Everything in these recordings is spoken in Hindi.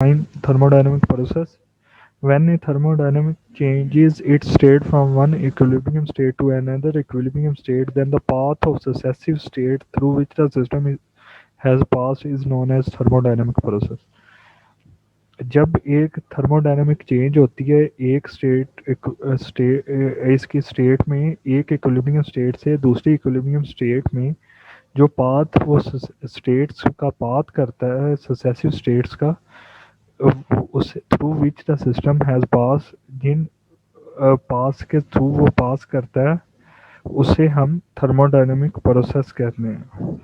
define thermodynamic process. When a thermodynamic changes its state from one equilibrium state to another equilibrium state, then the path of successive state through which the has passed is known as thermodynamic process. जब एक थर्मोडायनामिक चेंज होती है एक इसकी स्टेट में एक इक्विलिब्रियम स्टेट से दूसरी इक्विलिब्रियम स्टेट में, जो पाथ वो स्टेट्स का पाथ करता है सक्सेसिव स्टेट्स का, उस through which the system has pass, जिन पास के थ्रू वो पास करता है, उसे हम थर्मोडायनामिक प्रोसेस कहते हैं।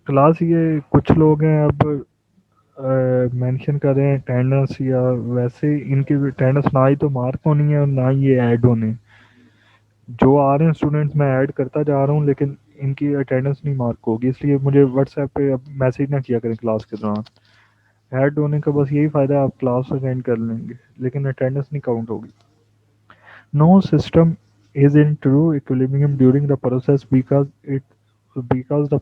क्लास ये कुछ लोग हैं अब मेंशन कर रहे हैं अटेंडेंस, या वैसे इनकी अटेंडेंस ना ही तो मार्क होनी है और ना ही ये ऐड होने। जो आ रहे हैं स्टूडेंट्स मैं ऐड करता जा रहा हूँ, लेकिन इनकी अटेंडेंस नहीं मार्क होगी, इसलिए मुझे व्हाट्सएप पे अब मैसेज ना किया करें क्लास के दौरान। ऐड होने का बस यही फ़ायदा है, आप क्लास अटेंड कर लेंगे लेकिन अटेंडेंस नहीं काउंट होगी। No system is in true equilibrium during the process because the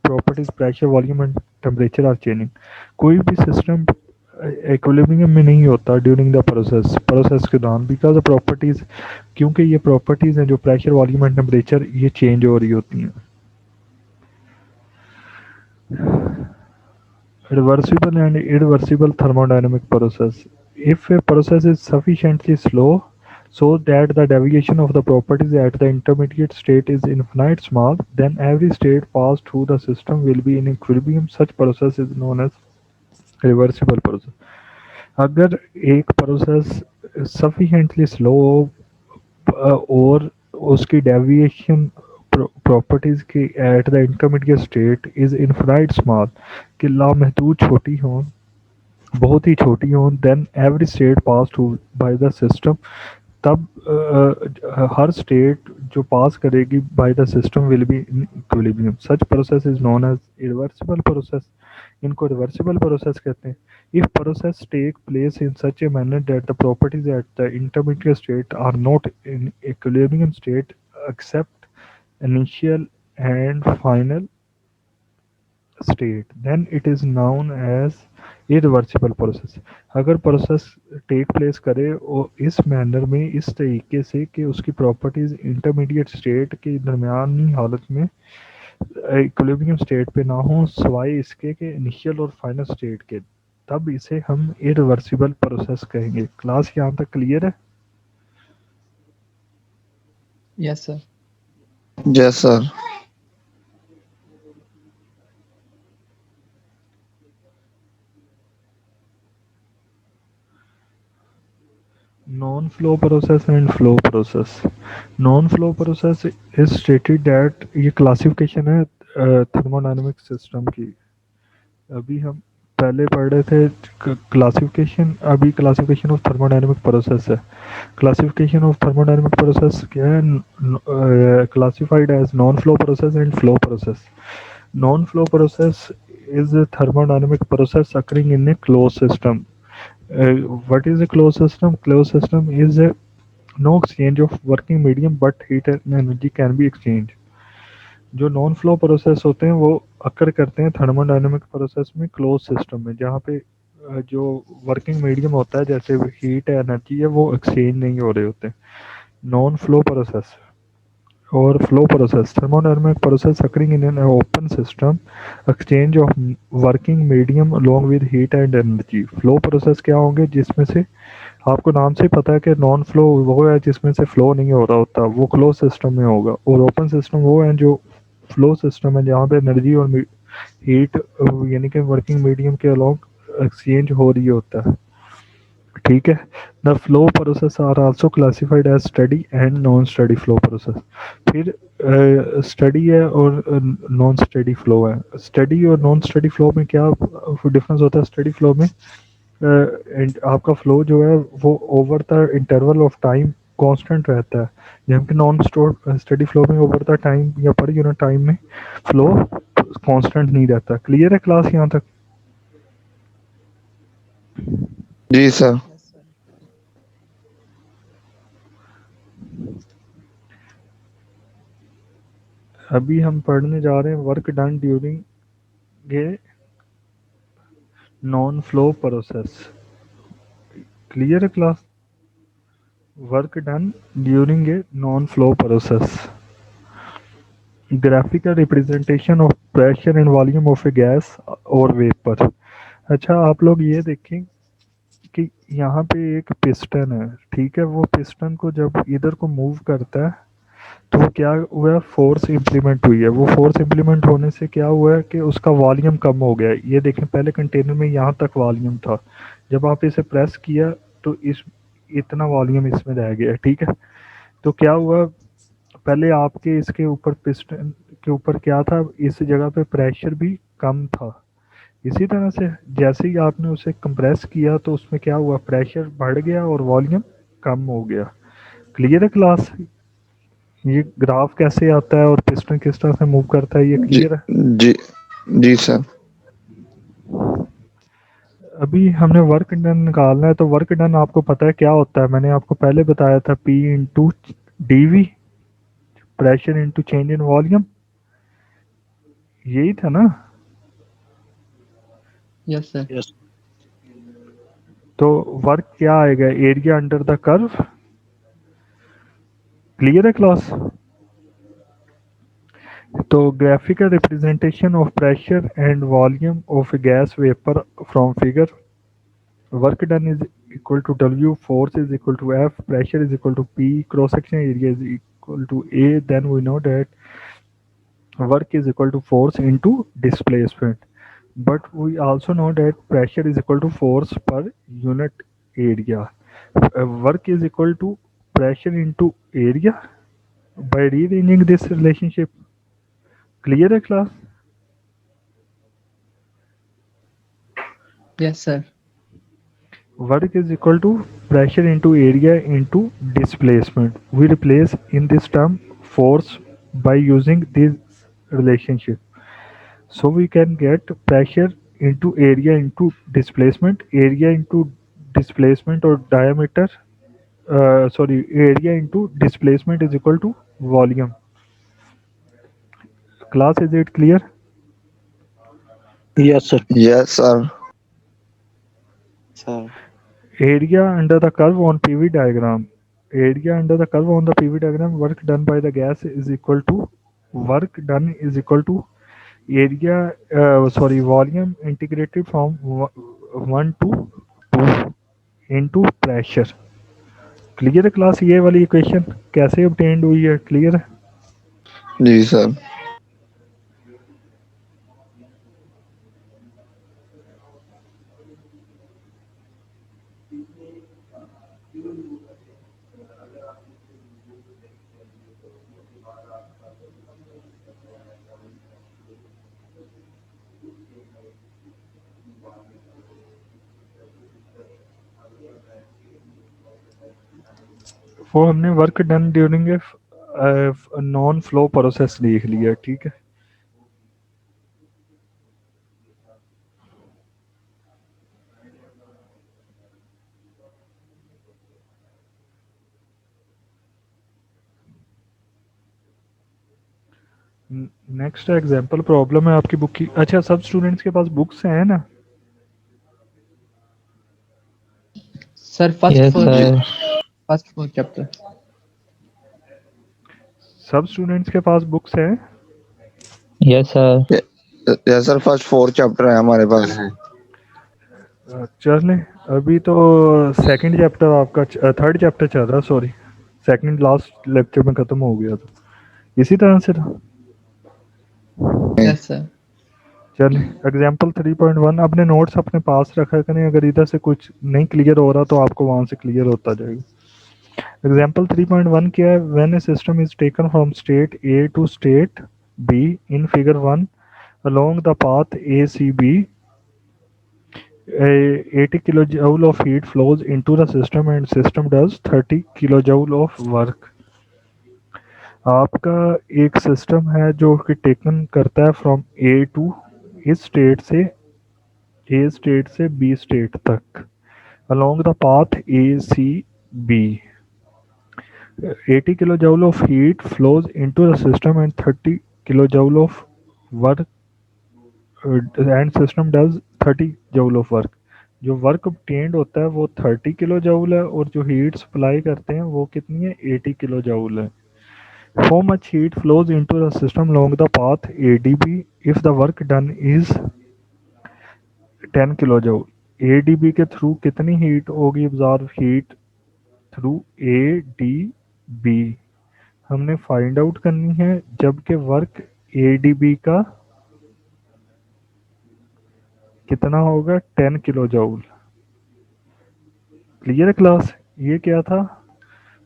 properties pressure, volume and temperature are changing. कोई भी सिस्टम इक्विलिब्रियम में नहीं होता ड्यूरिंग द प्रोसेस के दौरान, बिकॉज द प्रॉपर्टीज, क्योंकि ये प्रॉपर्टीज हैं जो प्रेशर, वॉल्यूम एंड टेम्परेचर, ये चेंज हो रही होती हैं। Reversible and irreversible thermodynamic process. If a process is sufficiently slow so that the deviation of the properties at the intermediate state is infinite small, then every state passed through the system will be in equilibrium. Such process is known as reversible process. अगर एक प्रोसेस सफिशिएंटली स्लो और उसकी डेविएशन प्रॉपर्टीज की at the intermediate state is infinite small, कि लामहदूद छोटी हों, बहुत ही छोटी हों, then every state pass to by the system, तब हर स्टेट जो पास करेगी by the system will be in equilibrium. Such process is known as reversible process. इनको रिवर्सिबल प्रोसेस कहते हैं। If process take place in such a manner that the properties at the intermediate state are not in equilibrium state except initial and final state, then it is known as irreversible process। अगर प्रोसेस टेक प्लेस करे और इस मैनर में, इस तरीके से कि उसकी प्रॉपर्टीज इंटरमीडिएट स्टेट के दरमियानी हालत में इक्विलिब्रियम स्टेट पे ना हो, सिवाय इसके कि इनिशियल और फाइनल स्टेट के, तब इसे हम इरिवर्सिबल प्रोसेस कहेंगे। क्लास यहाँ तक क्लियर है? Yes, sir. Yes, sir. Non-flow process and flow process। Non-flow process is stated that, ये क्लासिफिकेशन है थर्मोडायनेमिक सिस्टम की। अभी हम पहले पढ़ रहे थे क्लासिफिकेशन, अभी क्लासिफिकेशन ऑफ थर्मोडायनेमिक प्रोसेस है। क्लासिफिकेशन ऑफ थर्मोडायनेमिक प्रोसेस क्या है? Classified as non flow process and flow process. Non flow process is a thermodynamic process occurring in a closed system. What is a closed system? Closed system is a no exchange of working medium, but heat and energy can be exchanged। जो नॉन फ्लो प्रोसेस होते हैं वो अकर करते हैं थर्मोडायनेमिक प्रोसेस में क्लोज सिस्टम में, जहाँ पे जो वर्किंग मीडियम होता है, जैसे हीट एनर्जी है, वो एक्सचेंज नहीं हो रहे होते। नॉन फ्लो प्रोसेस और flow process. Thermodynamic process occurring in an open system, exchange of working medium along with heat and energy. Flow process क्या होंगे? जिसमें से आपको नाम से ही पता है कि नॉन फ्लो वो है जिसमें से फ्लो नहीं हो रहा होता, वो क्लोज सिस्टम में होगा। और ओपन सिस्टम वो है जो फ्लो सिस्टम है, जहाँ पे एनर्जी और हीट यानी कि वर्किंग मीडियम के अलोंग एक्सचेंज हो रही होता है। ठीक है। The flow process are also classified as steady and non steady flow process. फिर स्टडी है और नॉन स्टडी फ्लो है। स्टडी और नॉन स्टडी फ्लो में क्या डिफरेंस होता है? स्टडी फ्लो में आपका फ्लो जो है वो over the interval of time constant रहता है, जबकि नॉन स्टडी फ्लो में ओवर द टाइम या पर यूनिट टाइम में फ्लो कांस्टेंट नहीं रहता। क्लियर है क्लास यहाँ तक? जी सर। Yes, sir. अभी हम पढ़ने जा रहे हैं work done during non-flow process. Clear class? Work done during a non-flow process. Graphical representation of pressure and volume of a gas or vapor. अच्छा आप लोग ये देखें कि यहाँ पे एक पिस्टन है, ठीक है। वो पिस्टन को जब इधर को मूव करता है तो वो क्या हुआ, फोर्स इम्प्लीमेंट हुई है। वो फोर्स इम्प्लीमेंट होने से क्या हुआ है कि उसका वॉल्यूम कम हो गया है। ये देखें पहले कंटेनर में यहाँ तक वॉल्यूम था, जब आप इसे प्रेस किया तो इस इतना वॉल्यूम इसमें रह गया, ठीक है। तो क्या हुआ, पहले आपके इसके ऊपर पिस्टन के ऊपर क्या था, इस जगह पे प्रेशर भी कम था। इसी तरह से जैसे ही आपने उसे कंप्रेस किया तो उसमें क्या हुआ, प्रेशर बढ़ गया और वॉल्यूम कम हो गया। क्लियर है क्लास? ये ग्राफ कैसे आता है और पिस्टन किस तरह से मूव करता है, ये जी क्लियर है? जी जी सर। अभी हमने वर्क डन निकालना है, तो वर्क डन आपको पता है क्या होता है, मैंने आपको पहले बताया था, P into D, pressure into change in volume, यही था ना। Yes, sir. Yes. तो वर्क क्या आएगा, area under the curve. Clear है क्लास? तो graphical representation of pressure and volume of gas vapour from figure, work done is equal to W, force is equal to F, pressure is equal to P, cross section area is equal to A. Then we know that work is equal to force into displacement, but we also know that pressure is equal to force per unit area. Work is equal to pressure into area by rearranging this relationship. Clear है class? Yes, sir. Work is equal to pressure into area into displacement. We replace in this term force by using this relationship. So we can get pressure into area into displacement or diameter. Sorry, area into displacement is equal to volume. Class, is it clear? Yes, sir. Yes sir. Sir. Area under the curve on PV diagram. Area under the curve on the PV diagram, work done by the gas is equal to area, volume integrated from 1 to 2 into pressure. Clear है क्लास? ये वाली इक्वेशन कैसे obtained हुई है, क्लियर है? जी सर। वो हमने work done during a non flow process लिख लिया, ठीक है। नेक्स्ट एग्जांपल प्रॉब्लम है आपकी बुक की। अच्छा, सब स्टूडेंट्स के पास बुक्स हैं ना? Sir, Yes, sir. first four chapter. सब स्टूडेंट्स के पास बुक्स हैं? Yes, sir. Yes sir, first 4 chapter है हमारे पास। चल अभी तो सेकंड चैप्टर आपका, थर्ड चैप्टर चल रहा है, सॉरी सेकंड लास्ट लेक्चर में खत्म हो गया, तो इसी तरह से था। Yes, sir. चलिए एग्जाम्पल 3.1, अपने नोट्स अपने पास रखा करें, अगर इधर से कुछ नहीं क्लियर हो रहा तो आपको वहाँ से क्लियर होता जाएगा। एग्जाम्पल 3.1 क्या है, when a system is taken from state A to state B in figure 1 along the path ACB, 80 kilojoule of heat flows into the system and system does 30 kilojoule of work. आपका एक सिस्टम है जो कि टेकन करता है फ्रॉम ए टू, इस स्टेट से ए स्टेट से बी स्टेट तक along the path ACB. 80 kilojoule of heat flows into the system and 30 kilojoule of work and system does 30 joule of work. जो वर्क obtained होता है वो 30 किलो जूल है, और जो हीट सप्लाई करते हैं वो कितनी है, 80 किलो जूल है। How much heat flows into the system along the path ADB if the work done is 10 kilo joule? ADB के थ्रू कितनी हीट होगी, ऑब्जॉर्व हीट थ्रू ADB हमने फाइंड आउट करनी है, जबकि वर्क ADB का कितना होगा, 10 किलो जूल। Clear class? ये क्या था,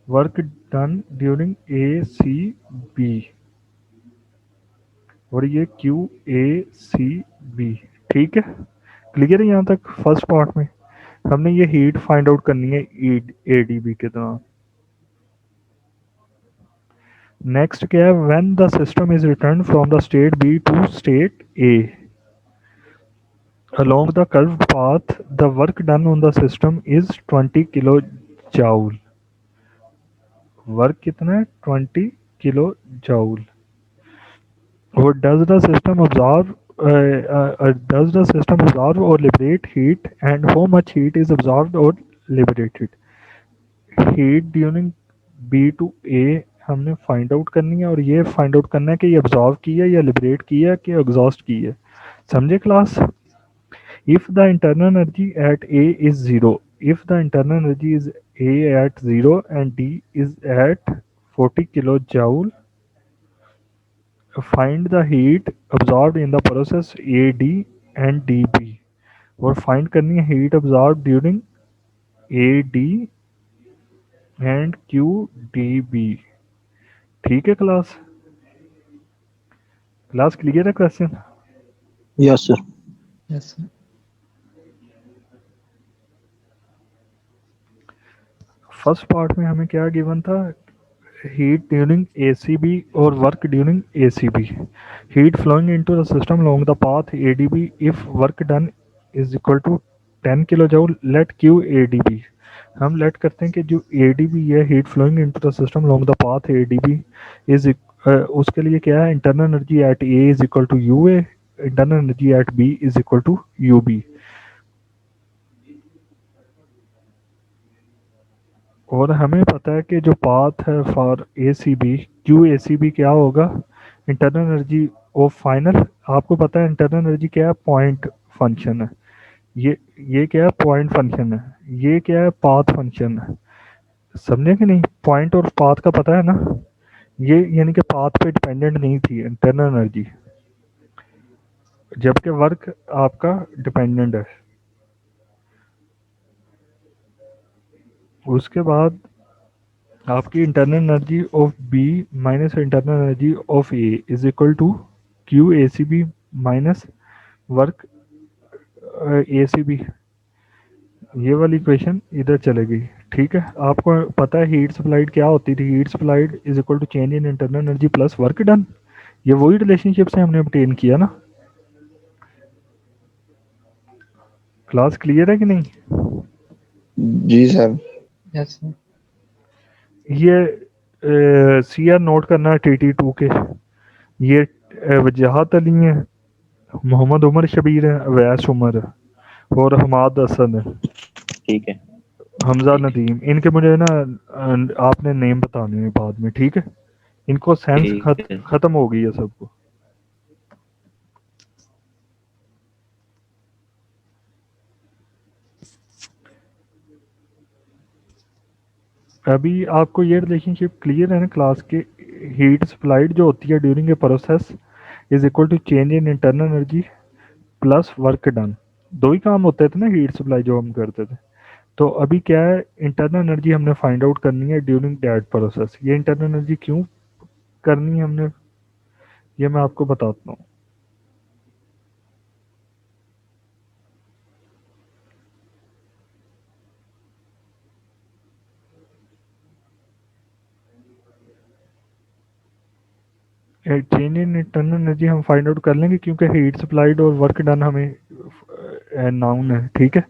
वर्क डन ड्यूरिंग ACB, और ये QACB। ठीक है, क्लियर है यहाँ तक? फर्स्ट पार्ट में हमने ये हीट फाइंड आउट करनी है ADB के दौरान। नेक्स्ट क्या है, when the system is return from the state B to state A along the curved path, the work done on the system is 20 kilo joule. Work कितना है, 20 किलो जूल। और does the system absorb or liberate heat, and how much heat is absorbed or liberated? Heat during B to A हमने फाइंड आउट करनी है, और ये फाइंड आउट करना है कि ये अब्जॉर्व की है या लिबरेट की है कि एग्जॉस्ट की है। समझे class? If the internal energy at A is 0, if the internal energy is A at 0 and D is at 40 kilojoule, find the heat absorbed in the process AD and DB, और फाइंड करनी है heat absorbed during AD and QDB। ठीक है क्लास? क्लास क्लियर है? Question? Yes, sir. Yes, sir. First part में हमें क्या गिवन था, हीट ड्यूरिंग ACB और work during ACB। Heat flowing into the system along the path ADB if work done is equal to 10 kilo joule, let Q ADB। हम लेट करते हैं कि जो ADB है, heat flowing into the system along the path ADB is, उसके लिए क्या है, internal energy at A is equal to UA, internal energy at B is equal to UB। और हमें पता है कि जो पाथ है फॉर ACB, QACB क्या होगा, इंटरनल एनर्जी ऑफ फाइनल। आपको पता है इंटरनल एनर्जी क्या है, पॉइंट फंक्शन है। ये क्या है, पॉइंट फंक्शन है। ये क्या है, पाथ फंक्शन है। समझे कि नहीं? पॉइंट और पाथ का पता है ना? ये यानी कि पाथ पे डिपेंडेंट नहीं थी इंटरनल एनर्जी, जबकि वर्क आपका डिपेंडेंट है। उसके बाद आपकी internal energy of B minus internal energy of A is equal to QACB minus work ACB। ये वाली इक्वेशन इधर चलेगी। ठीक है, आपको पता है हीट सप्लाइड क्या होती थी, heat supplied is equal to change in internal energy plus work done. ये वही रिलेशनशिप से हमने ऑब्टेन किया ना। क्लास क्लियर है कि नहीं? जी सर। Yes, sir. ये CR नोट करना है TT2 के। ये वजाहत अली है, मोहम्मद उमर शबीर है, अवैस उमर है, और हमाद हसन है, ठीक है। हमजा नदीम। इनके मुझे ना आपने नेम बताने हैं बाद में। ठीक है, इनको सेंस ठीक है। खत्म हो गई है सबको। अभी आपको ये रिलेशनशिप क्लियर है ना क्लास के? हीट सप्लाइड जो होती है during a process is equal to change in internal energy plus work done. दो ही काम होते थे ना हीट सप्लाई जो हम करते थे। तो अभी क्या है, इंटरनल एनर्जी हमने फाइंड आउट करनी है ड्यूरिंग दैट प्रोसेस। ये इंटरनल एनर्जी क्यों करनी है हमने, ये मैं आपको बताता हूँ। चेंज इन इंटरनल एनर्जी हम फाइंड आउट कर लेंगे, क्योंकि हीट सप्लाइड और वर्क डन हमें नाउन है। ठीक है,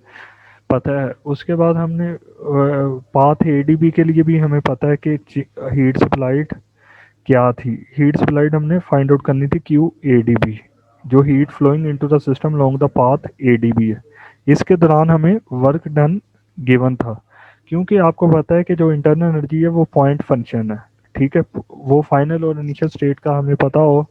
पता है। उसके बाद हमने पाथ ADB के लिए भी हमें पता है कि हीट सप्लाइड क्या थी। हीट सप्लाइड हमने फाइंड आउट करनी थी QADB। जो heat flowing into the system along the path ADB है। इसके दौरान हमें वर्क डन गिवन था, क्योंकि आपको पता है कि जो इंटरनल एनर्जी है वो पॉइंट फंक्शन है, ठीक है। वो फाइनल और इनिशियल स्टेट का हमें पता हो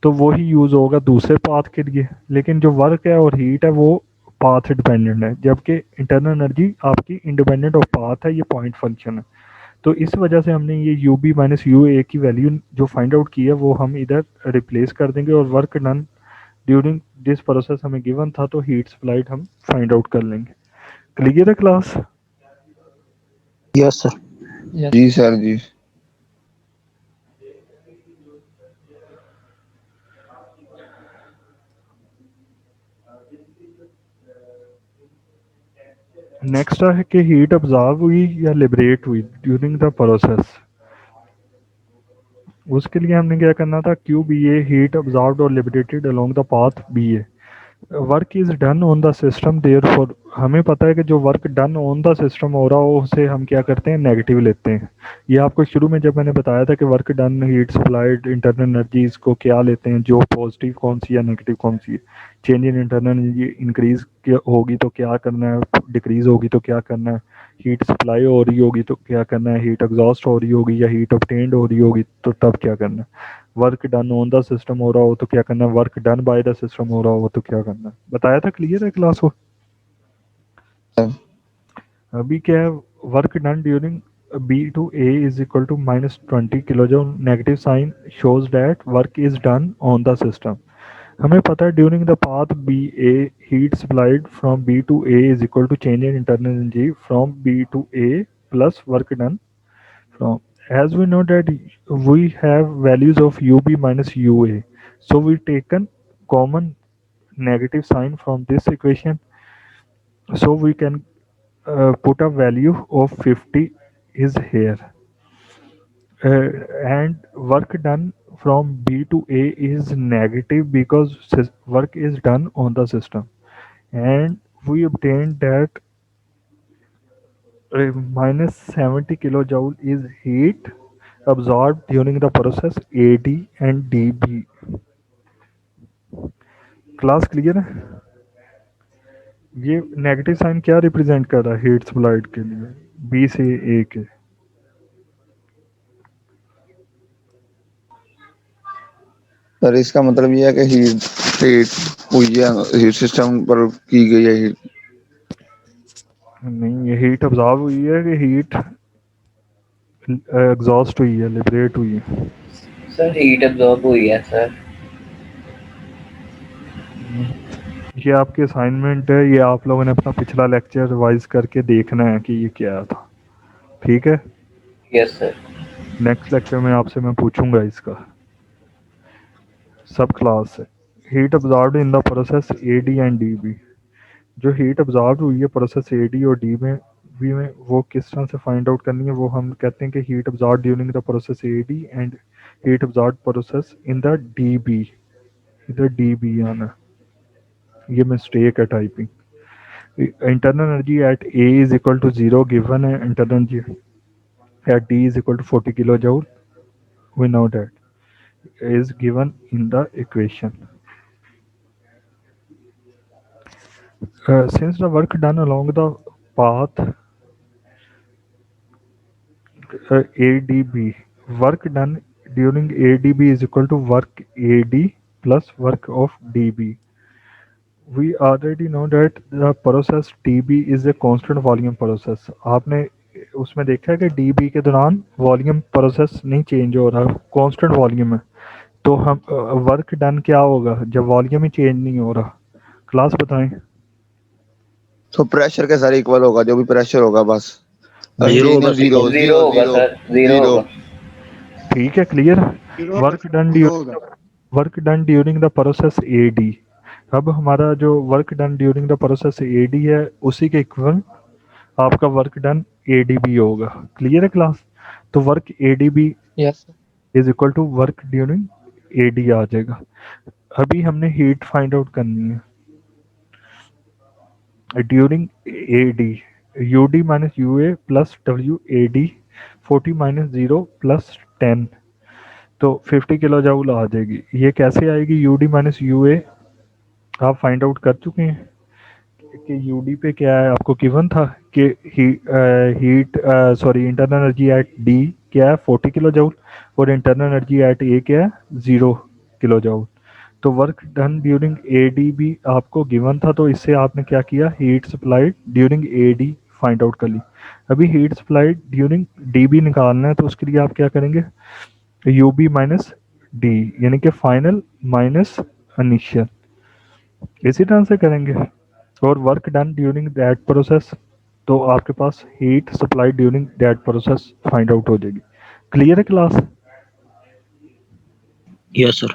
तो वो ही यूज़ होगा दूसरे पाथ के लिए, लेकिन जो वर्क है और हीट है वो पाथ डिपेंडेंट है, जबकि इंटरनल एनर्जी आपकी इंडिपेंडेंट ऑफ पाथ है, ये पॉइंट फंक्शन है। तो इस वजह से हमने ये you B minus U A की वैल्यू जो फाइंड आउट की है वो हम इधर रिप्लेस कर देंगे, और work done during this process हमें गिवन था तो हीट सप्लाइड हम फाइंड आउट कर लेंगे। क्लियर है क्लास? Yes sir. Yes. जी सर जी। नेक्स्ट है कि हीट अब्जॉर्ब हुई या लिबरेट हुई ड्यूरिंग द प्रोसेस। उसके लिए हमने क्या करना था, Q B A heat absorbed और liberated along the path B A. Work is done on the system therefore, हमें पता है कि जो work done on the system हो रहा हो उसे हम क्या करते हैं, नेगेटिव लेते हैं। ये आपको शुरू में जब मैंने बताया था कि work done heat supplied internal energies को क्या लेते हैं, जो पॉजिटिव कौन सी या नेगेटिव कौन सी है। Change in internal energy increase होगी तो क्या करना है, डिक्रीज होगी तो क्या करना है, हीट सप्लाई हो रही होगी तो क्या करना है, हीट एग्जॉस्ट हो रही होगी या हीट ऑब्टेन्ड हो रही होगी तो तब क्या करना है, work done on the system हो रहा हो तो क्या करना है, work done by the system हो रहा हो तो क्या करना है। बताया था, क्लियर है क्लास को? अभी क्या है, work done during B to A is equal to -20 kilo joule, negative sign shows that work is done on the system. हमें पता है during the path B A heat supplied from B to A is equal to change in internal energy from B to A plus work done from. As we know that we have values of ub minus ua, so we taken common negative sign from this equation, so we can put a value of 50 is here, and work done from b to a is negative because work is done on the system, and we obtained that minus 70 kilojoule is heat absorbed during the process AD and DB। Class clear है? ये नेगेटिव साइन क्या रिप्रेजेंट कर रहा है हीट सप्लाइड के लिए, बी से ए के। सर इसका मतलब ये है कि हीट हीट हुई है, हीट सिस्टम पर की गई है हीट। नहीं, ये हीट अब्जॉर्ब हुई है कि हीट एग्जॉस्ट हुई है, लिबरेट हुई है? सर हीट अब्जॉर्ब हुई है सर। ये आपकी असाइनमेंट है, ये आप लोगों ने अपना पिछला लेक्चर रिवाइज करके देखना है कि ये क्या था, ठीक है। Yes sir. नेक्स्ट लेक्चर में आपसे मैं पूछूंगा इसका। सब क्लास है heat absorbed in the process A D and D B. जो हीट अब्जॉर्ब हुई है प्रोसेस ए डी और डी में बी में, वो किस तरह से फाइंड आउट करनी है, वो हम कहते हैं कि heat absorb during the process A D and heat absorb process in the D B. इधर डी बी आना, ये मिस्टेक है typing. Internal energy at A is equal to 0 given है, internal energy at D is equal to 40 kilo joule, we know that is given in the equation. Since the work done along the path ADB, work done during ADB is equal to work AD plus work of DB. We already know that the process TB is a constant volume process. आपने उसमें देखा है कि DB के दौरान वॉल्यूम प्रोसेस नहीं चेंज हो रहा, कांस्टेंट वॉल्यूम है। तो हम वर्क डन क्या होगा जब वॉल्यूम ही चेंज नहीं हो रहा? क्लास बताएं। तो प्रेशर के सारे इक्वल होगा, जो भी प्रेशर होगा बस जीरो होगा, जीरो जीरो जीरो होगा जीरो सर, जीरो जीरो। होगा। ठीक है, clear. Work done during the process A D. अब हमारा जो work done during the process A D है उसी के इक्वल आपका work done A D B होगा। क्लियर है क्लास? तो work A D B Yes, sir. Is equal to work during A D आ जाएगा। अभी हमने हीट फाइंड आउट करनी है during A D, U D minus U A plus W A D 40 minus 0 plus 10, तो 50 किलो जूल आ जाएगी। ये कैसे आएगी, U D minus U A आप फाइंड आउट कर चुके हैं कि यूडी पे क्या है, आपको गिवन था कि इंटरनल एनर्जी एट डी क्या है 40 किलो जूल और इंटरनल एनर्जी एट ए क्या है 0 किलो जूल। तो work done during A D भी आपको गिवन था, तो इससे आपने क्या किया, heat supplied during A D find out कर ली। अभी heat supplied during D B निकालना है, तो उसके लिए आप क्या करेंगे, यू बी माइनस डी, यानी कि फाइनल माइनस इनिशियल, इसी तरह से करेंगे। और work done during that process, तो आपके पास heat supply during that process find out हो जाएगी। क्लियर है class? Yes, sir.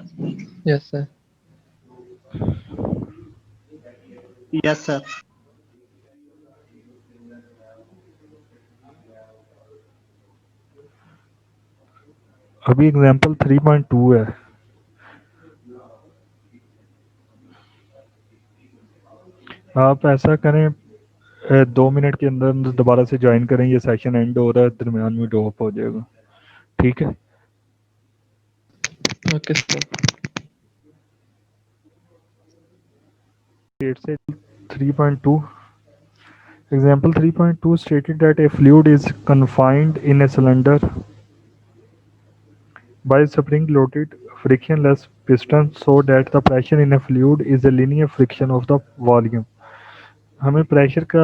Yes, sir. Yes, sir. अभी एग्जांपल 3.2 है। आप ऐसा करें 2 मिनट के अंदर अंदर दोबारा से ज्वाइन करें, ये सेशन एंड हो रहा है, दरमियान में ड्रॉप हो जाएगा, ठीक है? Okay, sir. 8 से 3.2 example 3.2 stated that a fluid is confined in a cylinder by spring loaded frictionless piston so that the pressure in a fluid is a linear friction of the volume। हमें प्रेशर का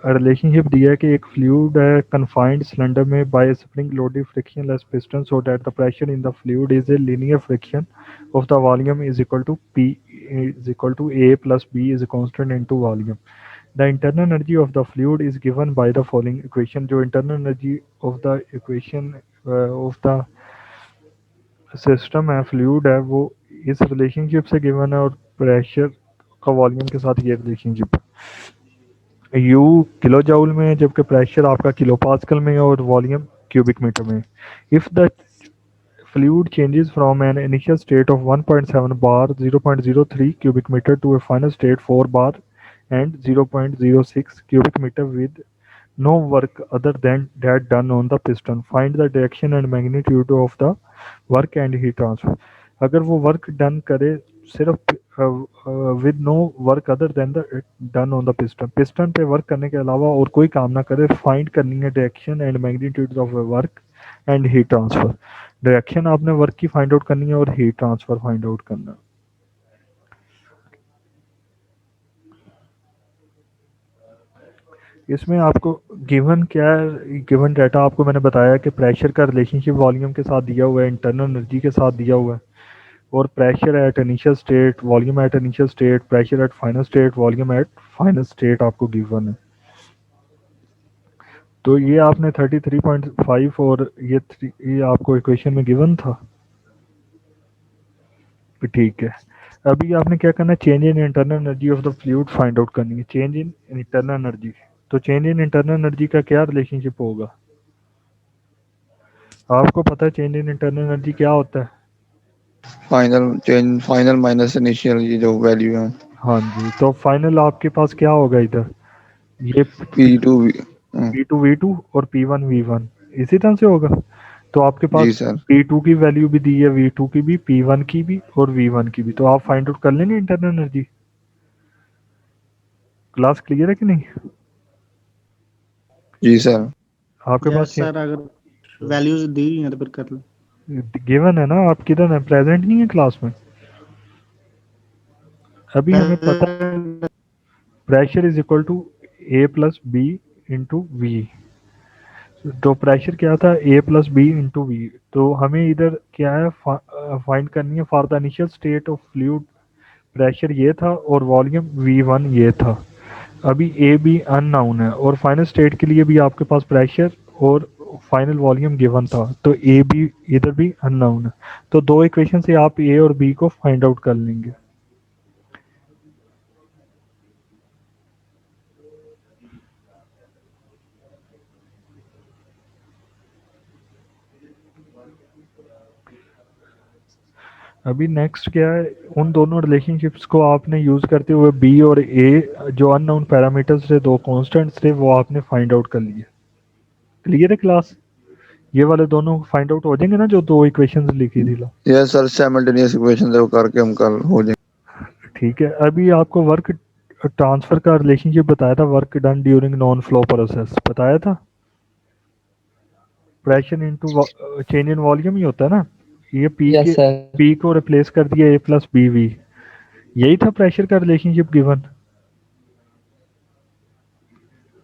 रिलेशनशिप दिया है कि एक फ्लूइड है कन्फाइंड सिलेंडर में by spring loaded frictionless piston so that the pressure in the fluid is a linear friction of the volume is equal to P is equal to A plus B is constant into volume. The internal energy of the fluid is given by the following equation. जो internal energy of the equation of the system है, फ्लूइड है, वो इस रिलेशनशिप से गिवन है और प्रेशर का वॉल्यूम के साथ ये रिलेशनशिप यू किलो जूल में है, जबकि प्रेशर आपका किलो पास्कल में है और वॉल्यूम क्यूबिक मीटर में। If the fluid changes from an initial state of 1.7 bar 0.03 cubic meter to a final state 4 bar and 0.06 cubic meter with no work other than that done on the piston, find the direction and magnitude of the work and heat transfer। अगर वो वर्क डन करे सिर्फ with no work other than the done on the piston, piston पे वर्क करने के अलावा और कोई काम ना करे, फाइंड करनी है direction and magnitude of work and heat transfer. Direction आपने वर्क की फाइंड आउट करनी है और हीट ट्रांसफर फाइंड आउट करना है। इसमें आपको गिवन क्या है, गिवन डाटा आपको मैंने बताया कि प्रेशर का रिलेशनशिप वॉल्यूम के साथ दिया हुआ है, इंटरनल एनर्जी के साथ दिया हुआ है, और pressure at initial state, volume at initial state, pressure at final state, volume at final state आपको गिवन है। तो ये आपने 33.5 और ये आपको इक्वेशन में गिवन था, ठीक है। अभी आपने क्या करना है, change in internal energy of the fluid find out करनी है, चेंज इन इंटरनल एनर्जी। तो चेंज इन इंटरनल एनर्जी का क्या रिलेशनशिप होगा, आपको पता है चेंज इन इंटरनल एनर्जी क्या होता है? फाइनल माइनस इनिशियल, ये जो वैल्यू है। हाँ जी, तो फाइनल आपके पास क्या होगा इधर, ये P2 P2V2 और P1V1 इसी तरह से होगा। तो आपके जी पास सर। P2 की वैल्यू भी दी है, V2 की भी, P1 की भी और V1 की भी, तो आप फाइंड आउट कर लेंगे इंटरनल एनर्जी। क्लास क्लियर है कि नहीं? जी सर। आपके पास सर अगर वैल्यूज दी हैं तो फिर कर लो। गिवन है ना, आप किधर है, प्रेजेंट नहीं है क्लास में? अभी हमें पता है pressure is equal to A plus B into V. तो प्रेशर क्या था, A plus B into V. तो हमें इधर क्या है, फाइंड करनी है for the initial state of fluid, pressure ये था और वॉल्यूम V1 ये था। अभी ए बी अननोन है और फाइनल स्टेट के लिए भी आपके पास प्रेशर और फाइनल वॉल्यूम गिवन था, तो ए बी इधर भी अननोन है। तो दो इक्वेशन से आप ए और बी को फाइंड आउट कर लेंगे। अभी नेक्स्ट क्या है, उन दोनों रिलेशनशिप्स को आपने यूज करते हुए बी और ए जो अननोन पैरामीटर्स थे, दो कांस्टेंट्स थे, वो आपने फाइंड आउट कर लिए। क्लियर है क्लास? ये वाले दोनों फाइंड आउट हो जाएंगे ना, जो दो इक्वेशंस लिखी थी। यस सर, साइमल्टेनियस इक्वेशन से करके हम कल हो जाएंगे। ठीक है, अभी आपको वर्क ट्रांसफर का रिलेशनशिप बताया था, work done during non flow process बताया था। Pressure into change in volume ही होता है ना, ये यस सर। पी को रिप्लेस कर दिया ए प्लस बी वी, यही था प्रेशर का रिलेशनशिप गिवन।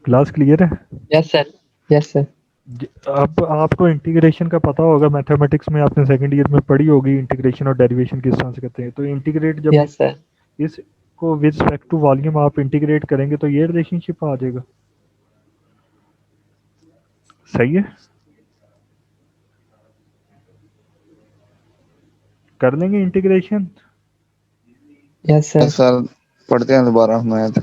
क्लास क्लियर है? Yes sir. Yes sir. अब आपको इंटीग्रेशन का पता होगा, मैथमेटिक्स में आपने सेकंड ईयर में पढ़ी होगी इंटीग्रेशन और डेरिवेशन किस तरह से करते हैं। तो इंटीग्रेट जब यस सर। इसको विद रिस्पेक्ट टू वॉल्यूम आप इंटीग्रेट करेंगे तो ये रिलेशनशिप आ जाएगा। सही है, कर लेंगे इंटीग्रेशन। Yes sir. सर पढ़ते हैं दोबारा मैथ।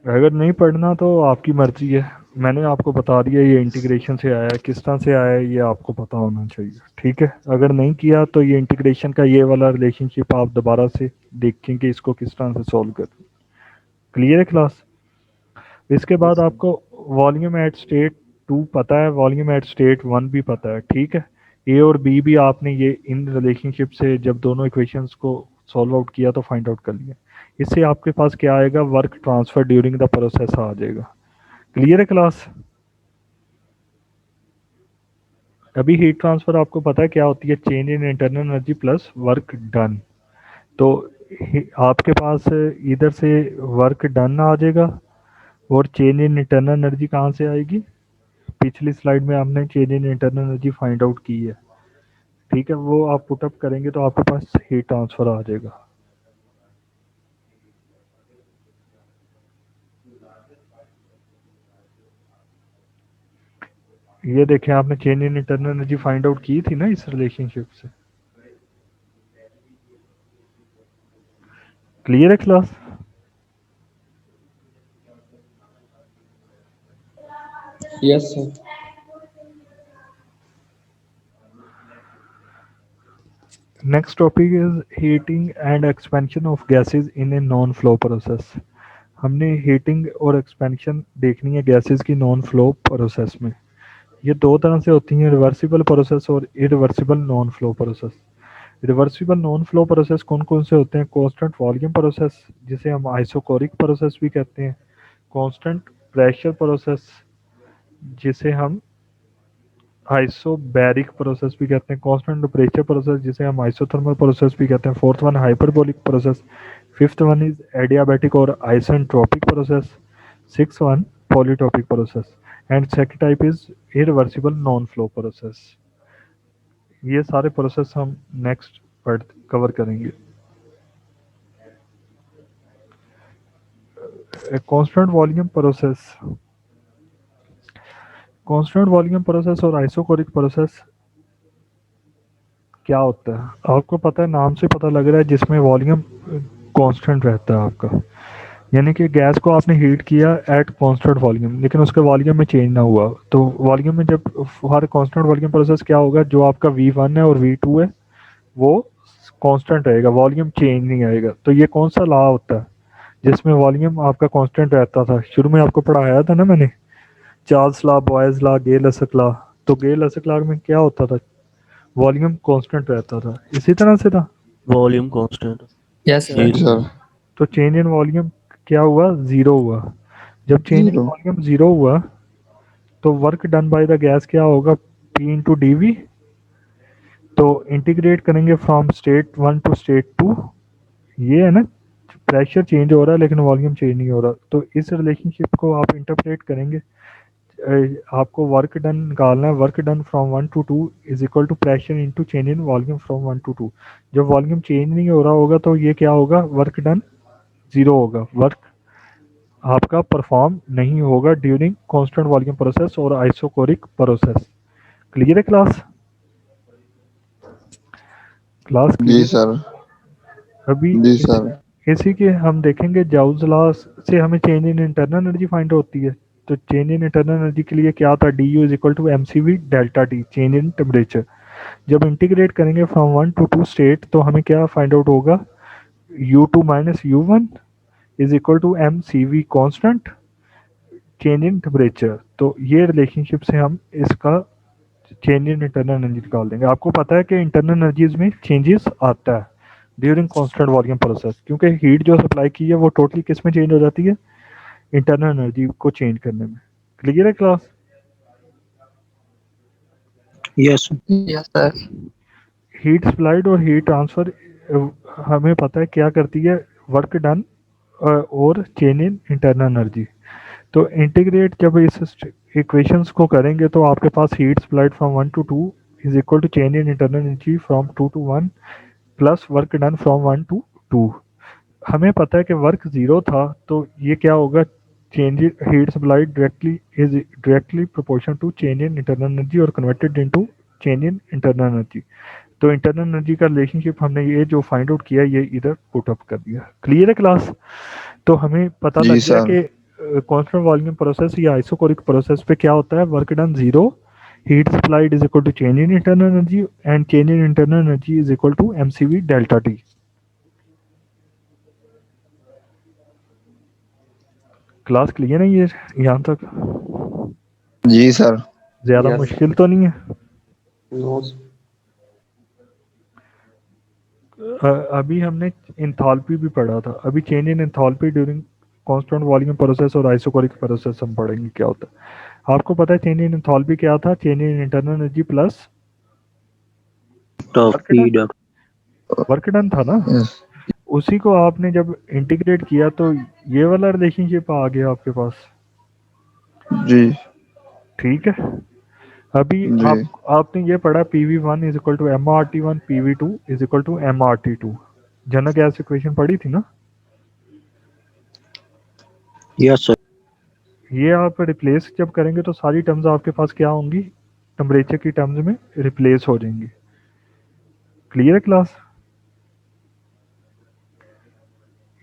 अगर नहीं पढ़ना तो आपकी मर्जी है, मैंने आपको बता दिया ये इंटीग्रेशन से आया है, किस तरह से आया है ये आपको पता होना चाहिए। ठीक है, अगर नहीं किया तो ये इंटीग्रेशन का ये वाला रिलेशनशिप आप दोबारा से देखेंगे इसको किस तरह से सॉल्व कर। क्लियर है क्लास? इसके बाद आपको वॉल्यूम एट स्टेट 2 पता है, वॉल्यूम एट स्टेट 1 भी पता है। ठीक है, ए और बी भी आपने ये इन रिलेशनशिप से जब दोनों इक्वेशंस को सॉल्व आउट किया तो फाइंड आउट कर लिया। इससे आपके पास क्या आएगा, work transfer during the process आ जाएगा। क्लियर है क्लास? अभी हीट ट्रांसफर आपको पता है क्या होती है, change in internal energy plus work done. तो आपके पास इधर से वर्क डन आ जाएगा और चेंज इन इंटरनल एनर्जी कहाँ से आएगी, पिछली स्लाइड में हमने change in internal energy find out की है। ठीक है, वो आप पुटअप करेंगे तो आपके पास हीट ट्रांसफर आ जाएगा। ये देखें, आपने change in internal energy find out की थी ना इस रिलेशनशिप से। क्लियर है class? Yes sir. Next topic is heating and expansion of gases in a non flow process. हमने हीटिंग और एक्सपेंशन देखनी है गैसेस की नॉन फ्लो प्रोसेस में। ये दो तरह से होती हैं, रिवर्सिबल प्रोसेस और irreversible non flow process. Reversible non flow process कौन कौन से होते हैं, कांस्टेंट वॉल्यूम प्रोसेस जिसे हम आइसोकोरिक प्रोसेस भी कहते हैं, कांस्टेंट प्रेशर प्रोसेस जिसे हम आइसोबैरिक प्रोसेस भी कहते हैं, कांस्टेंट टेम्परेचर प्रोसेस जिसे हम आइसोथर्मल प्रोसेस भी कहते हैं, fourth one hyperbolic process, fifth one is adiabatic और isentropic process, six one polytropic process and second type is irreversible non flow process. ये सारे प्रोसेस हम नेक्स्ट पढ़ कवर करेंगे। Constant volume process, constant volume process और आइसोकोरिक प्रोसेस क्या होता है आपको पता है, नाम से पता लग रहा है, जिसमें वॉल्यूम कांस्टेंट रहता है आपका, यानी कि गैस को आपने हीट किया एट कांस्टेंट वॉल्यूम लेकिन उसके वॉल्यूम में चेंज ना हुआ। तो वॉल्यूम में जब हर कांस्टेंट वॉल्यूम प्रोसेस क्या होगा, जो आपका V1 है और V2 है वो कांस्टेंट रहेगा, वॉल्यूम चेंज नहीं आएगा। तो ये कौन सा लॉ होता है जिसमें वॉल्यूम आपका कांस्टेंट रहता था? शुरू में आपको पढ़ाया था ना मैंने, चार्ल्स लॉ, बॉयज लॉ, गे लेसक लॉ। तो गे लेसक लॉ में क्या होता था, वॉल्यूम कांस्टेंट रहता था, इसी तरह से था। Volume constant. Yes sir. Sir तो चेंज इन वॉल्यूम क्या हुआ, जीरो हुआ। जब change in zero. Volume zero हुआ तो work done by the gas क्या होगा, P इंटू डी वी। तो इंटीग्रेट करेंगे फ्रॉम स्टेट 1 टू स्टेट 2, ये है ना, प्रेशर चेंज हो रहा है लेकिन वॉल्यूम चेंज नहीं हो रहा। तो इस रिलेशनशिप को आप इंटरप्रेट करेंगे, आपको वर्क डन निकालना है, work done from 1 to 2 is equal to pressure into change in volume from 1 to 2। जब वॉल्यूम चेंज नहीं हो रहा होगा तो ये क्या होगा, वर्क डन जीरो होगा, वर्क आपका परफॉर्म नहीं होगा ड्यूरिंग कांस्टेंट वॉल्यूम प्रोसेस और आइसोकोरिक प्रोसेस। क्लियर है क्लास? क्लास जी क्लियर? सर। अभी जी सर। इसी के हम देखेंगे, जाउस लॉ से हमें change in internal energy find होती है। तो चेंज इन इंटरनल एनर्जी के लिए क्या था, D U is equal to M C V delta T, change in temperature. जब इंटीग्रेट करेंगे फ्रॉम 1 टू 2 स्टेट तो हमें क्या फाइंड आउट होगा, U2 minus U1 is equal to M C V constant change in temperature. तो ये रिलेशनशिप से हम इसका चेंज इन इंटरनल एनर्जी निकाल देंगे। आपको पता है कि इंटरनल एनर्जीज में चेंजेस आता है, ड्यूरिंग कांस्टेंट वॉल्यूम प्रोसेस, क्योंकि हीट जो सप्लाई की है वो टोटली किस में चेंज हो जाती है, इंटरनल एनर्जी को चेंज करने में। क्लियर है class? Yes, sir. Yes, sir. Heat supplied और हीट ट्रांसफर हमें पता है क्या करती है, वर्क डन और चेंज इन इंटरनल एनर्जी। तो इंटीग्रेट जब इस इक्वेशंस को करेंगे तो आपके पास heat supplied from 1 to 2 is equal to change in internal energy from 2 to 1 plus work done from 1 to 2। हमें पता है कि वर्क ज़ीरो था, तो ये क्या होगा, change heat supplied directly proportional to change in internal energy और converted into change in internal energy. तो इंटरनल एनर्जी का रिलेशनशिप हमने ये जो फाइंड आउट किया ये इधर पुट अप कर दिया। क्लियर है क्लास? तो हमें पता जी लग गया सर। कि कांस्टेंट वॉल्यूम प्रोसेस या आइसोकोरिक प्रोसेस पे क्या होता है, work done zero, heat supplied is equal to change in internal energy and change in internal energy is equal to MCV delta T. Class clear है ये यहाँ तक? जी सर। ज्यादा Yes, मुश्किल तो नहीं है? No, sir. अभी हमने इंथाल्पी भी पढ़ा था, अभी चेंज इन enthalpy during constant volume process और आइसोकोरिक प्रोसेस हम पढ़ेंगे क्या होता है। आपको पता है चेंज इन इंथाल्पी क्या था, change in internal energy plus work done था ना। Yes, उसी को आपने जब इंटीग्रेट किया तो ये वाला रिलेशनशिप आ गया आपके पास। जी ठीक है, अभी जी। आपने ये पढ़ा PV1 is equal to MRT1, PV2 is equal to MRT2। General gas equation पढ़ी थी ना? Yes, sir. ये आप रिप्लेस जब करेंगे तो सारी टर्म्स आपके पास क्या होंगी, टेम्परेचर की टर्म्स में रिप्लेस हो जाएंगी। क्लियर है क्लास?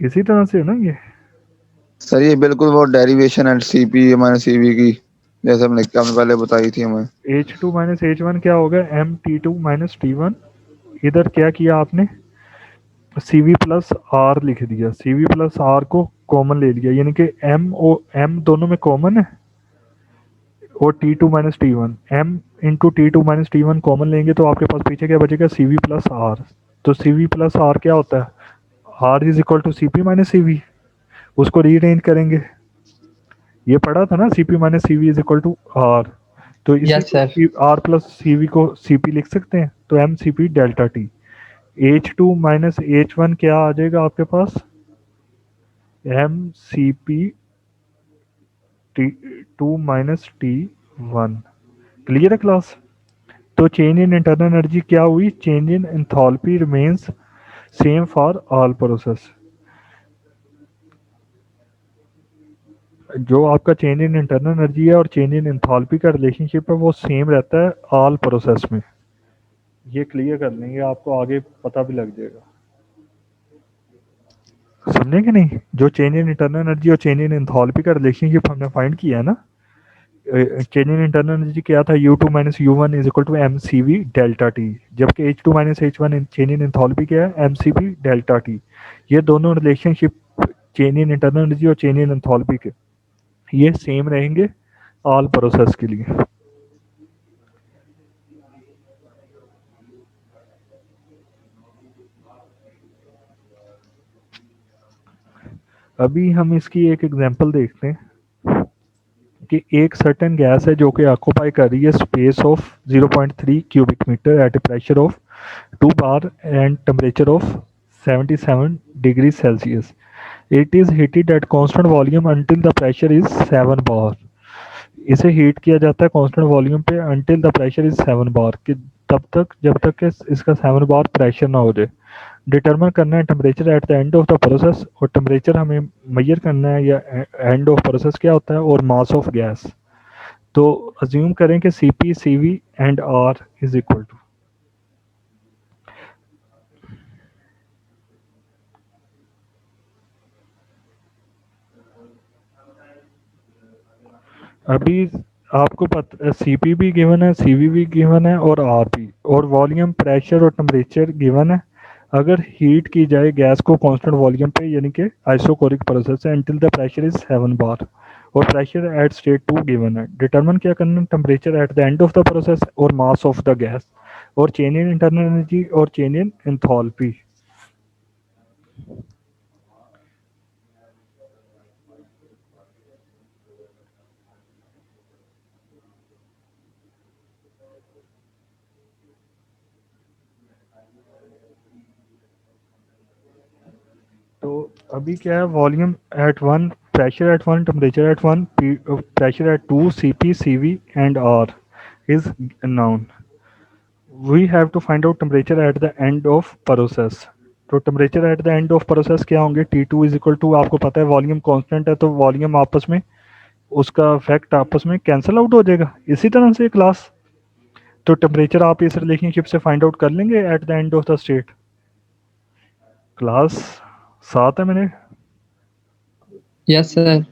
इसी तरह से है ना ये। सर ये बिल्कुल वो derivation and CP minus CV की जैसे हमने पहले बताई थी हमें। H2 माइनस H1 क्या होगा, MT2 माइनस T1। इधर क्या किया आपने, CV प्लस R लिख दिया, CV प्लस R को कॉमन ले लिया, यानी कि M दोनों में कॉमन है और T2 minus T1, M into T2 minus T1 common लेंगे तो आपके पास पीछे क्या बचेगा, CV प्लस R। तो CV प्लस R क्या होता है, R is equal to CP minus CV। उसको रीअरेंज करेंगे, ये पढ़ा था ना, CP minus CV is equal to R। तो इसी Yes, sir. R plus CV को CP लिख सकते हैं, तो MCP delta T। H2 minus H1 क्या आ जाएगा आपके पास, MCP T2 minus T1। Clear है क्लास? तो चेंज इन इंटरनल एनर्जी क्या हुई, change in enthalpy remains same for all process. जो आपका चेंज इन इंटरनल एनर्जी है और चेंज इन एंथैल्पी का रिलेशनशिप है वो सेम रहता है ऑल प्रोसेस में। ये क्लियर कर लेंगे, आपको आगे पता भी लग जाएगा। समझे कि नहीं? जो चेंज इन इंटरनल एनर्जी और चेंज इन एंथैल्पी का रिलेशनशिप हमने फाइंड किया है ना, चेंज इन इंटरनल एनर्जी क्या था, U2 minus U1 is equal to MCV delta T, जबकि H2 minus H1 change in enthalpy क्या है, MCV डेल्टा टी। ये दोनों relationship change in internal energy और चेंज इन एंथैल्पी के ये सेम रहेंगे ऑल प्रोसेस के लिए। अभी हम इसकी एक एग्जांपल देखते हैं कि एक सर्टेन गैस है जो कि ऑक्यूपाई कर रही है space of 0.3 cubic metre at a pressure of 2 bar and temperature of 77 degree Celsius. It is heated at constant volume until the pressure is 7 bar. इसे हीट किया जाता है कांस्टेंट वॉल्यूम पे until the pressure is 7 bar, कि तब तक जब तक कि इसका 7 बार प्रेशर ना हो जाए। डिटरमाइन करना है temperature at the end of the process, और टेम्परेचर हमें मेजर करना है या एंड ऑफ प्रोसेस क्या होता है, और मास ऑफ गैस। तो अज्यूम करें कि CP CV and R is equal to, अभी आपको पता CP भी गिवन है, CV भी गिवन है और R भी, और वॉल्यूम, प्रेशर और टेम्परेचर गिवन है। अगर हीट की जाए गैस को कांस्टेंट वॉल्यूम पे यानी कि आइसोकोरिक प्रोसेस है until the pressure is 7 bar, और प्रेशर एट स्टेट 2 गिवन है। डिटरमाइन क्या करना है, temperature at the end of the process और मास ऑफ द गैस, और चेंज इन इंटरनल एनर्जी और चेंज इन एंथैल्पी। तो अभी क्या है, volume at one, pressure at one, temperature at one, pressure at two, CP, CV and R is known. We have to find out temperature at the end of process. तो temperature at the end of process क्या होंगे, T2 इज इक्वल टू, आपको पता है वॉल्यूम कांस्टेंट है तो वॉल्यूम आपस में, उसका इफेक्ट आपस में कैंसिल आउट हो जाएगा इसी तरह से क्लास। तो टेम्परेचर आप इस रिलेशनशिप से फाइंड आउट कर लेंगे eight the end of the state. Class 7 है मैंने। Yes sir.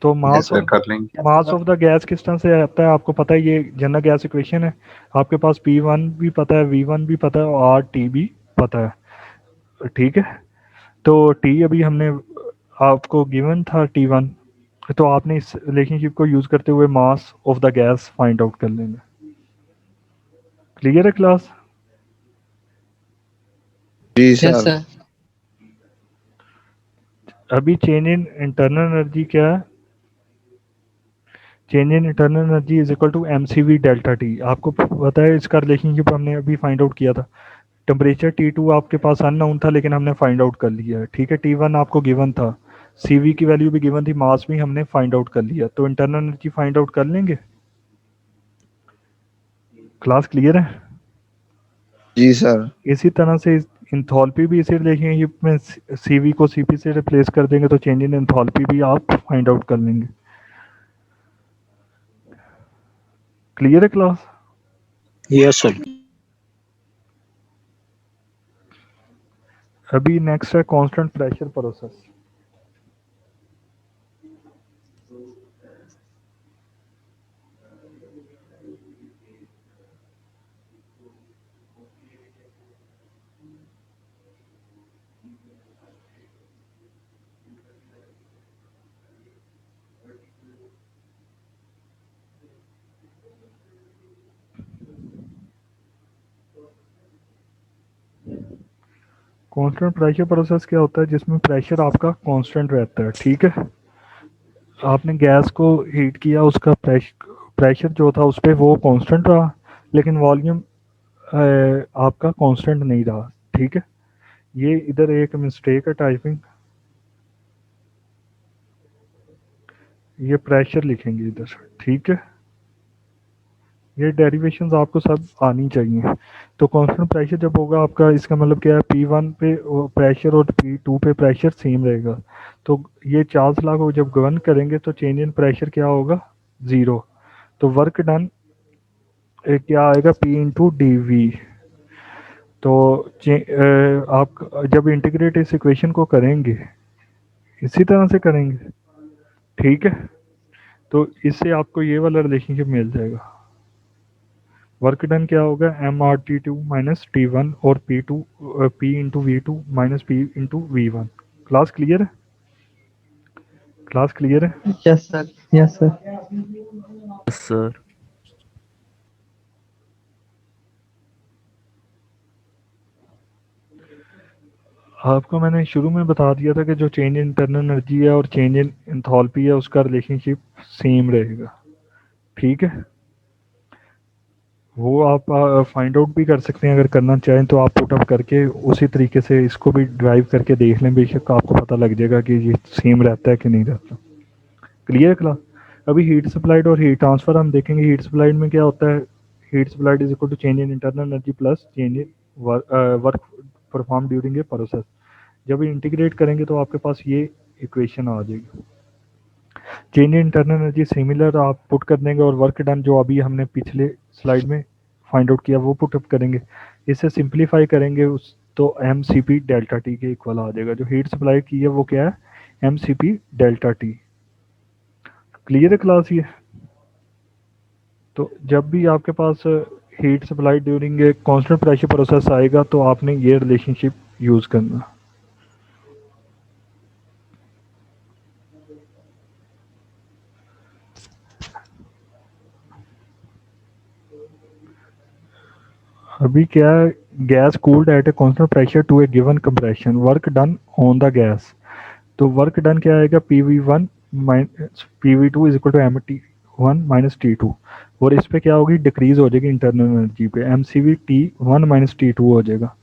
तो यस सर, कर लेंगे। मास ऑफ द गैस किस तरह से आता है आपको पता है, ये जनरल गैस इक्वेशन है। आपके पास P1 भी पता है, V1 भी पता है और RT भी पता है, ठीक है। तो T अभी हमने आपको गिवन था T1, तो आपने इस रिलेशनशिप को यूज करते हुए mass of the gas find out कर लेंगे। क्लियर है क्लास? जी यस सर। सर। अभी चेंज इन इंटरनल एनर्जी क्या है, change in internal energy is equal to mcv delta T. आपको पता है इसका रिलेशनशिप हमने अभी फाइंड आउट किया था। टेम्परेचर T2 आपके पास अननोन था लेकिन हमने फाइंड आउट कर लिया है, ठीक है। T1 आपको गिवन था, CV की वैल्यू भी गिवन थी, मास भी हमने फाइंड आउट कर लिया, तो इंटरनल एनर्जी फाइंड आउट कर लेंगे। क्लास क्लियर है? जी सर। इसी तरह से इंथॉल्पी भी इसी रिलेशनशिप में, CV को CP से रिप्लेस कर देंगे तो चेंज इन इंथॉल्पी भी आप फाइंड आउट कर लेंगे। क्लियर है क्लास? Yes, sir. अभी नेक्स्ट है constant pressure process. Constant pressure process क्या होता है, जिसमें प्रेशर आपका कांस्टेंट रहता है, ठीक है। आपने गैस को हीट किया, उसका प्रेशर जो था उस पर वो कांस्टेंट रहा, लेकिन वॉल्यूम आपका कांस्टेंट नहीं रहा, ठीक है। ये इधर एक मिस्टेक है टाइपिंग, ये प्रेशर लिखेंगे इधर, ठीक है। ये डेरिवेशंस आपको सब आनी चाहिए। तो कांस्टेंट प्रेशर जब होगा आपका, इसका मतलब क्या है, P1 पे प्रेशर और P2 पे प्रेशर सेम रहेगा। तो ये चार्ल्स लॉ को जब गवर्न करेंगे तो चेंज इन प्रेशर क्या होगा, ज़ीरो। तो वर्क डन क्या आएगा, P इंटू डी वी। तो आप जब इंटीग्रेट इस इक्वेशन को करेंगे इसी तरह से करेंगे, ठीक है। तो इससे आपको ये वाला रिलेशनशिप मिल जाएगा। वर्क डन क्या होगा, MRT2 माइनस T1 और P2 P into V2 minus P into V1। Class clear है? क्लास क्लियर है? Yes sir. Yes sir. Sir. आपको मैंने शुरू में बता दिया था कि जो चेंज इन इंटरनल एनर्जी है और चेंज इन एंथैल्पी है उसका रिलेशनशिप सेम रहेगा, ठीक है। वो आप फाइंड आउट भी कर सकते हैं अगर करना चाहें तो, आप पुट अप करके उसी तरीके से इसको भी ड्राइव करके देख लें, बेशक आपको पता लग जाएगा कि ये सेम रहता है कि नहीं रहता। Clear class? अभी हीट सप्लाइड और हीट ट्रांसफर हम देखेंगे। हीट सप्लाइड में क्या होता है, heat supplied is equal to change in internal energy plus change in work perform during a process. जब इंटीग्रेट करेंगे तो आपके पास ये इक्वेशन आ जाएगी। Change in internal energy similar आप पुट कर देंगे और वर्क डन जो अभी हमने पिछले स्लाइड में फाइंड आउट किया वो पुट अप करेंगे। इसे सिंप्लीफाई करेंगे उस तो mcp डेल्टा टी के इक्वल आ जाएगा। जो हीट सप्लाई की है वो क्या है, mcp डेल्टा टी। क्लियर है क्लास ये? तो जब भी आपके पास heat supply during a constant pressure process आएगा तो आपने ये रिलेशनशिप यूज करना। अभी क्या है, gas cooled at a constant pressure to a given compression, work done on the gas. तो वर्क डन क्या आएगा, PV1 minus PV2 is equal to MT1 minus T2, और इस पे क्या होगी, डिक्रीज हो जाएगी इंटरनल एनर्जी पे, MCV T1 माइनस T2 हो जाएगा,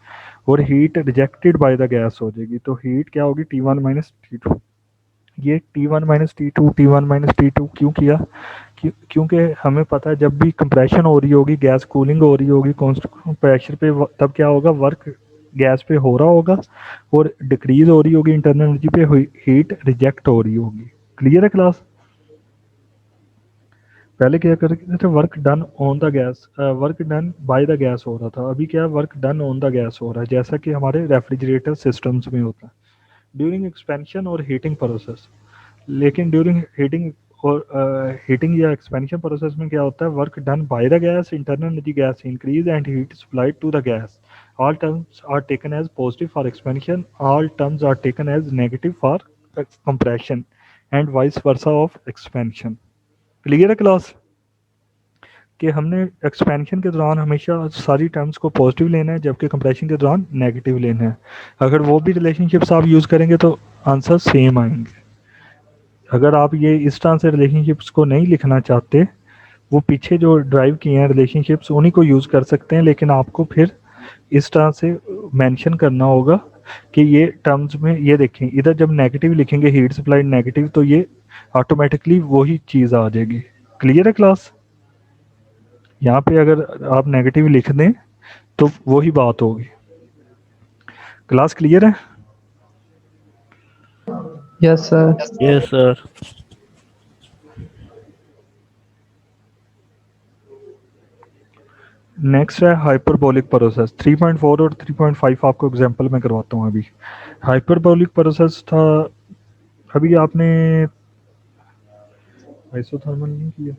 और heat rejected by the gas हो जाएगी, तो हीट क्या होगी, T1 माइनस T2। ये T1 minus T2 T1 minus T2 क्यों किया, क्योंकि हमें पता है जब भी कंप्रेशन हो रही होगी, गैस कूलिंग हो रही होगी कांस्टेंट प्रेशर पे, तब क्या होगा, वर्क गैस पे हो रहा होगा, और डिक्रीज हो रही होगी इंटरनल एनर्जी पे, हीट रिजेक्ट हो रही होगी। क्लियर है क्लास? पहले क्या कर रहे थे, work done on the gas, work done by the gas हो रहा था, अभी क्या work done on the gas हो रहा है, जैसा कि हमारे रेफ्रिजरेटर सिस्टम्स में होता है ड्यूरिंग एक्सपेंशन और हीटिंग प्रोसेस। लेकिन ड्यूरिंग हीटिंग और हीटिंग या एक्सपेंशन प्रोसेस में क्या होता है, work done by the gas, internal energy gas increase and heat supplied to the gas, all terms are taken as positive for expansion, all terms are taken as negative for compression and vice versa of expansion. Clear है क्लास? कि हमने एक्सपेंशन के दौरान हमेशा सारी टर्म्स को पॉजिटिव लेना है, जबकि कंप्रेशन के दौरान नेगेटिव लेना है। अगर वो भी रिलेशनशिप्स आप यूज़ करेंगे तो आंसर सेम आएंगे। अगर आप ये इस तरह से रिलेशनशिप्स को नहीं लिखना चाहते, वो पीछे जो ड्राइव किए हैं रिलेशनशिप्स उन्हीं को यूज़ कर सकते हैं, लेकिन आपको फिर इस तरह से मेंशन करना होगा कि ये टर्म्स में, ये देखें इधर जब नेगेटिव लिखेंगे, हीट सप्लाइड नेगेटिव, तो ये ऑटोमेटिकली वही चीज़ आ जाएगी। क्लियर है क्लास? यहाँ पे अगर आप नेगेटिव लिख दें तो वही बात होगी। क्लास क्लियर है? Yes, sir. Yes, sir. Next है हाइपरबोलिक प्रोसेस। 3.4 और 3.5 आपको एग्जांपल में करवाता हूँ। अभी हाइपरबोलिक प्रोसेस था, अभी आपने आइसोथर्मल नहीं किया।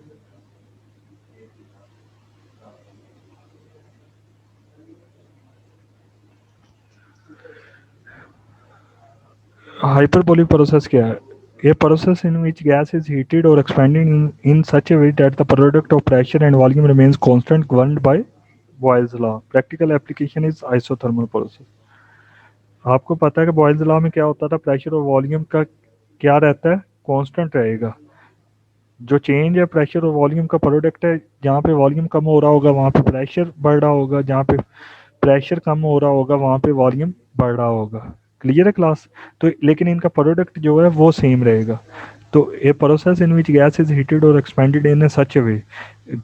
हाइपरबोलिक प्रोसेस क्या है? A process in which gas is heated or expanded in such a way that the product of pressure and volume remains constant, governed by Boyle's law. Practical application is isothermal process. आपको पता है कि बॉयल्स लॉ में क्या होता था, प्रेशर और वॉल्यूम का क्या रहता है, कांस्टेंट रहेगा। जो चेंज है प्रेशर और वॉल्यूम का प्रोडक्ट है, जहाँ पे वॉल्यूम कम हो रहा होगा वहाँ पे प्रेशर बढ़ रहा होगा, जहाँ पे प्रेशर कम हो रहा होगा वहाँ पे वॉल्यूम बढ़ रहा होगा। क्लियर है क्लास? तो लेकिन इनका प्रोडक्ट जो है वो सेम रहेगा। तो a process in which gas is heated और एक्सपेंडेड इन सच ए वे,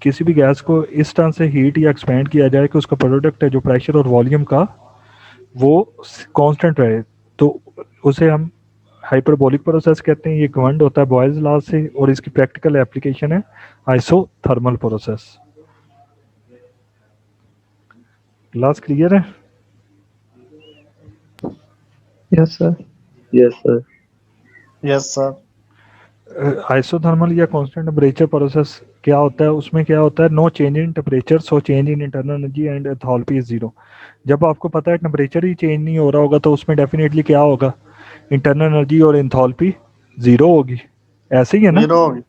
किसी भी गैस को इस तरह से हीट या एक्सपेंड किया जाए कि उसका प्रोडक्ट है जो प्रेशर और वॉल्यूम का वो कांस्टेंट रहे, तो उसे हम हाइपरबोलिक प्रोसेस कहते हैं। ये गवर्नड होता है बॉयल्स लॉ से, और इसकी प्रैक्टिकल एप्लीकेशन है आइसोथर्मल प्रोसेस। क्लास क्लियर है? Yes, sir. Yes, sir. Yes, sir. Isothermal या कांस्टेंट टेम्परेचर प्रोसेस क्या होता है, उसमें क्या होता है, no change in temperature so change in internal energy and enthalpy is zero. जब आपको पता है टेम्परेचर ही चेंज नहीं हो रहा होगा तो उसमें डेफिनेटली क्या होगा, इंटरनल एनर्जी और एंथैल्पी जीरो होगी। ऐसे ही है ना? Zero होगी।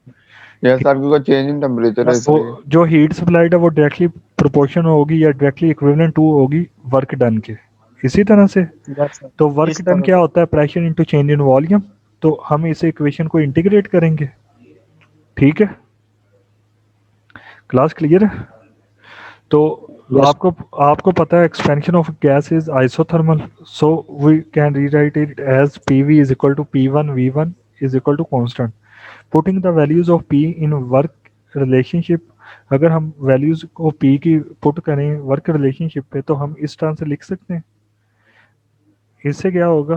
यस सर, क्योंकि चेंज इन टेम्परेचर है Yes, इसलिए। वो जो हीट सप्लाइड है वो डायरेक्टली प्रोपोर्शन होगी या डायरेक्टली इक्विवेलेंट टू होगी वर्क डन के। इसी तरह से Yes, sir. तो वर्क इस डन तरह क्या होता है, pressure into change in volume. तो हम इस इक्वेशन को इंटीग्रेट करेंगे। ठीक है, क्लास क्लियर है? तो Yes. आपको आपको पता है expansion of gas is isothermal, so we can rewrite it as PV is equal to P1 V1 is equal to constant, putting the values of P in work relationship. अगर हम वैल्यूज को P की पुट करें वर्क रिलेशनशिप पे तो हम इस तरह से लिख सकते हैं। इससे क्या होगा,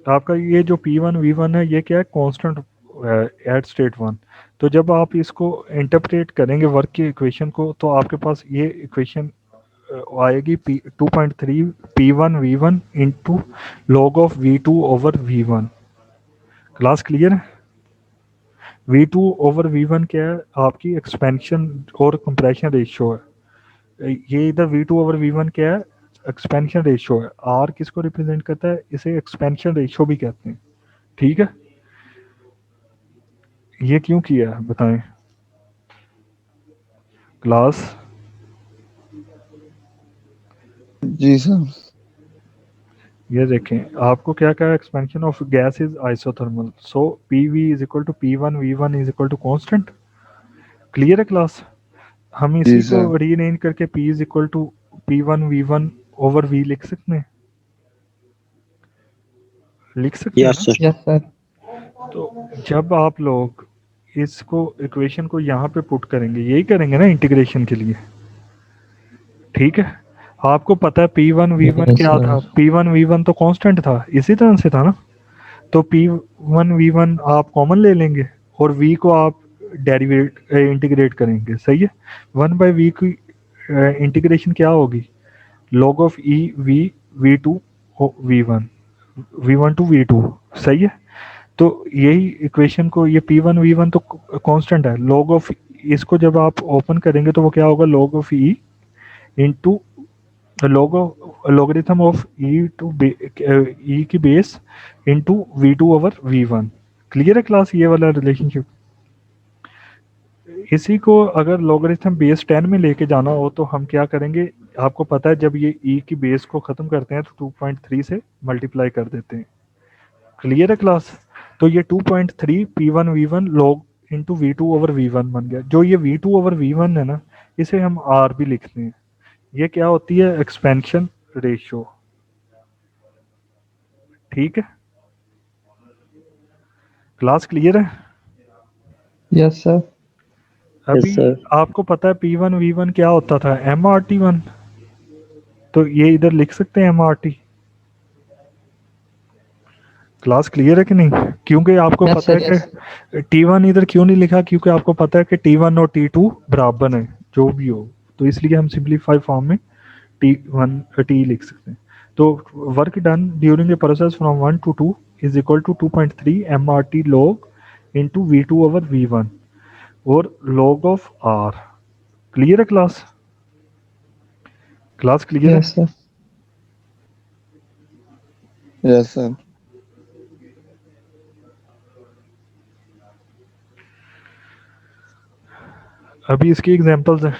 आपका ये जो P1 V1 है ये क्या है, कांस्टेंट एट स्टेट 1। तो जब आप इसको इंटरप्रेट करेंगे वर्क की इक्वेशन को, तो आपके पास ये इक्वेशन आएगी 2.3 P1 V1 into log of V2 over V1। Class clear है? V2 ओवर V1 क्या है, आपकी एक्सपेंशन और कंप्रेशन रेशियो है। ये इधर V2 ओवर V1 क्या है, एक्सपेंशन रेशियो है। R किसको रिप्रेजेंट करता है, इसे एक्सपेंशन रेशियो भी कहते हैं। ठीक है, ये क्यों किया है बताएं क्लास? जी सर। ये देखें आपको क्या कहा, expansion of gas is isothermal, so PV is equal to P1 V1 is equal to constant. Clear है क्लास? हम जी इसी को सर। रीनेम करके P is equal to P1 V1 over V लिख सकते हैं, लिख सकते हैं Yes, ना? sir. Yes, sir. तो जब आप लोग इसको इक्वेशन को यहाँ पे पुट करेंगे, यही करेंगे ना इंटीग्रेशन के लिए, ठीक है? आपको पता है P1 V1 Yes, क्या sir. था, P1 V1 तो कांस्टेंट था, इसी तरह से था ना। तो P1 V1 आप कॉमन ले लेंगे और V को आप डेरिवेट इंटीग्रेट करेंगे, सही है। 1/V की इंटीग्रेशन क्या होगी, log of E V V2 V1 V1 to V2, सही है। तो यही इक्वेशन को, ये P1 V1 तो कांस्टेंट है, log ऑफ इसको जब आप ओपन करेंगे तो वो क्या होगा, log of E into logarithm of E to E की base into V2 over V1। Clear है क्लास ये वाला रिलेशनशिप? इसी को अगर logarithm बेस 10 में लेके जाना हो तो हम क्या करेंगे, आपको पता है जब ये E की बेस को ख़त्म करते हैं तो 2.3 से मल्टीप्लाई कर देते हैं। क्लियर है क्लास? तो ये 2.3 P1 V1 log into V2 over V1 बन गया। जो ये V2 ओवर V1 है ना, इसे हम R भी लिखते हैं। ये क्या होती है, एक्सपेंशन रेशियो, ठीक है? क्लास क्लियर है? Yes, sir. अभी sir. आपको पता है P1 V1 क्या होता था, MRT1, तो ये इधर लिख सकते हैं MRT। क्लास क्लियर है कि नहीं? क्योंकि आपको Yes, पता sir, है कि T1 इधर क्यों नहीं लिखा, क्योंकि आपको पता है कि T1 और T2 बराबर है जो भी हो, तो इसलिए हम सिंपलीफाई फॉर्म में T1 T लिख सकते हैं। तो work done during a process from 1 to 2 is equal to 2.3 MRT log into V2 over V1 और log ऑफ R। क्लियर है क्लास? क्लास क्लियर है? Yes, sir. Yes sir. अभी इसकी एग्जांपल्स हैं।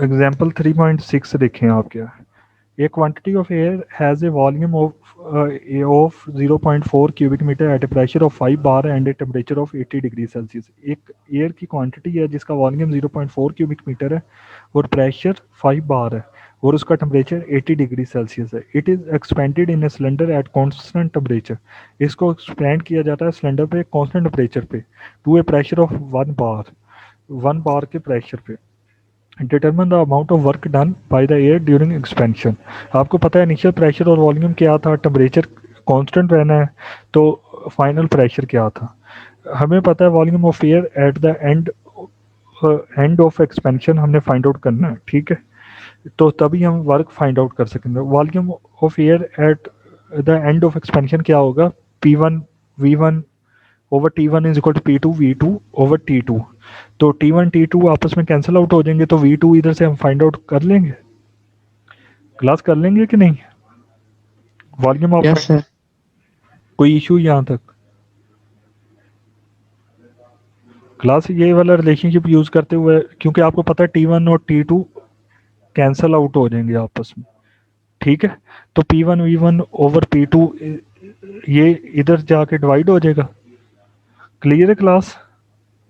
एग्जांपल 3.6 देखें आप क्या है। A quantity of air has a volume of 0.4 cubic meter at a pressure of 5 bar and a temperature of 80 degree Celsius. एक एयर की क्वांटिटी है जिसका वॉल्यूम 0.4 क्यूबिक मीटर है और प्रेशर 5 बार है और उसका टेम्परेचर 80 डिग्री सेल्सियस है। It is expanded in a cylinder at constant temperature. इसको एक्सपेंड किया जाता है सिलेंडर पे कॉन्स्टेंट टेम्परेचर पे टू ए प्रेशर ऑफ 1 बार के प्रेशर पे। Determine the amount of work done by the air during expansion. आपको पता है इनिशियल प्रेशर और वॉल्यूम क्या था, टेम्परेचर कांस्टेंट रहना है, तो फाइनल प्रेशर क्या था। हमें पता है volume of air at the end of expansion हमने फाइंड आउट करना है, ठीक है? तो तभी हम वर्क फाइंड आउट कर सकेंगे। Volume of air at the end of expansion क्या होगा, P1 V1 over T1 is equal to P2 V2 over T2। तो T1 T2 आपस में कैंसिल आउट हो जाएंगे, तो V2 इधर से हम फाइंड आउट कर लेंगे। क्लास कर लेंगे कि नहीं? Volume of Yes, sir. कोई इशू यहाँ तक? क्लास ये वाला रिलेशनशिप यूज करते हुए, क्योंकि आपको पता है T1 और T2 कैंसिल आउट हो जाएंगे आपस में, ठीक है? तो P1 V1 ओवर P2 ये इधर जाके डिवाइड हो जाएगा। क्लियर है class?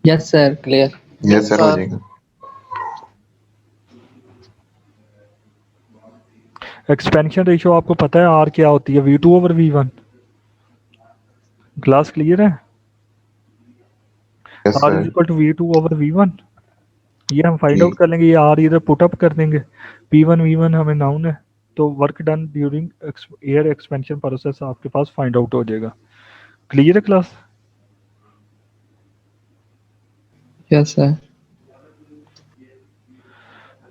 Yes, sir. Clear. Yes sir, हो जाएगा। एक्सपेंशन रेशियो आपको पता है R क्या होती है, V2 over V1। Class clear है? Yes R is sir. Equal to V2 over V1। ये हम फाइंड जी। आउट कर लेंगे, ये R इधर पुट अप कर देंगे। P1 V1 हमें नाउन है, तो work done during air expansion process आपके पास फाइंड आउट हो जाएगा। क्लियर है class? Yes, sir.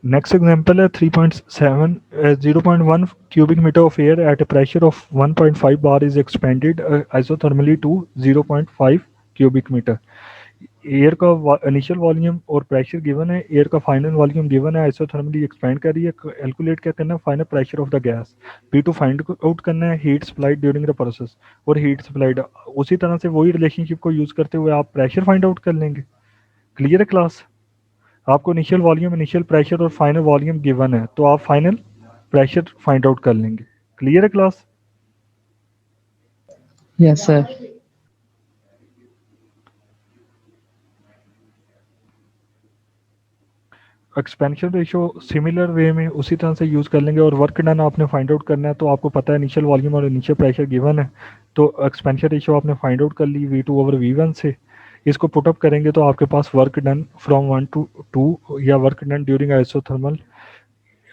Next example है 3.7 0.1 cubic meter of air at a pressure of 1.5 bar is expanded isothermally to 0.5 cubic meter। Air का इनिशियल वॉल्यूम और प्रेशर गिवन है, एयर का फाइनल वॉल्यूम गिवन है, आइसोथर्मली एक्सपेंड कर रही है, कैलकुलेट क्या करना है, final pressure of the gas, P2 find out करना है, heat supplied during the process, और हीट सप्लाइड उसी तरह से वही रिलेशनशिप को यूज करते हुए आप प्रेशर फाइंड आउट कर लेंगे। क्लियर है क्लास? आपको इनिशियल वॉल्यूम, इनिशियल प्रेशर और फाइनल वॉल्यूम गिवन है, तो आप फाइनल प्रेशर फाइंड आउट कर लेंगे। क्लियर है class? Yes, sir. Expansion ratio similar way में उसी तरह से यूज़ कर लेंगे, और वर्क डन आपने फाइंड आउट करना है, तो आपको पता है इनिशियल वॉल्यूम और इनिशियल प्रेशर गिवन है, तो एक्सपेंशन रेशियो आपने फाइंड आउट कर ली V2/V1 से। इसको पुटअप करेंगे तो आपके पास वर्क डन फ्रॉम 1 to 2 या work done during isothermal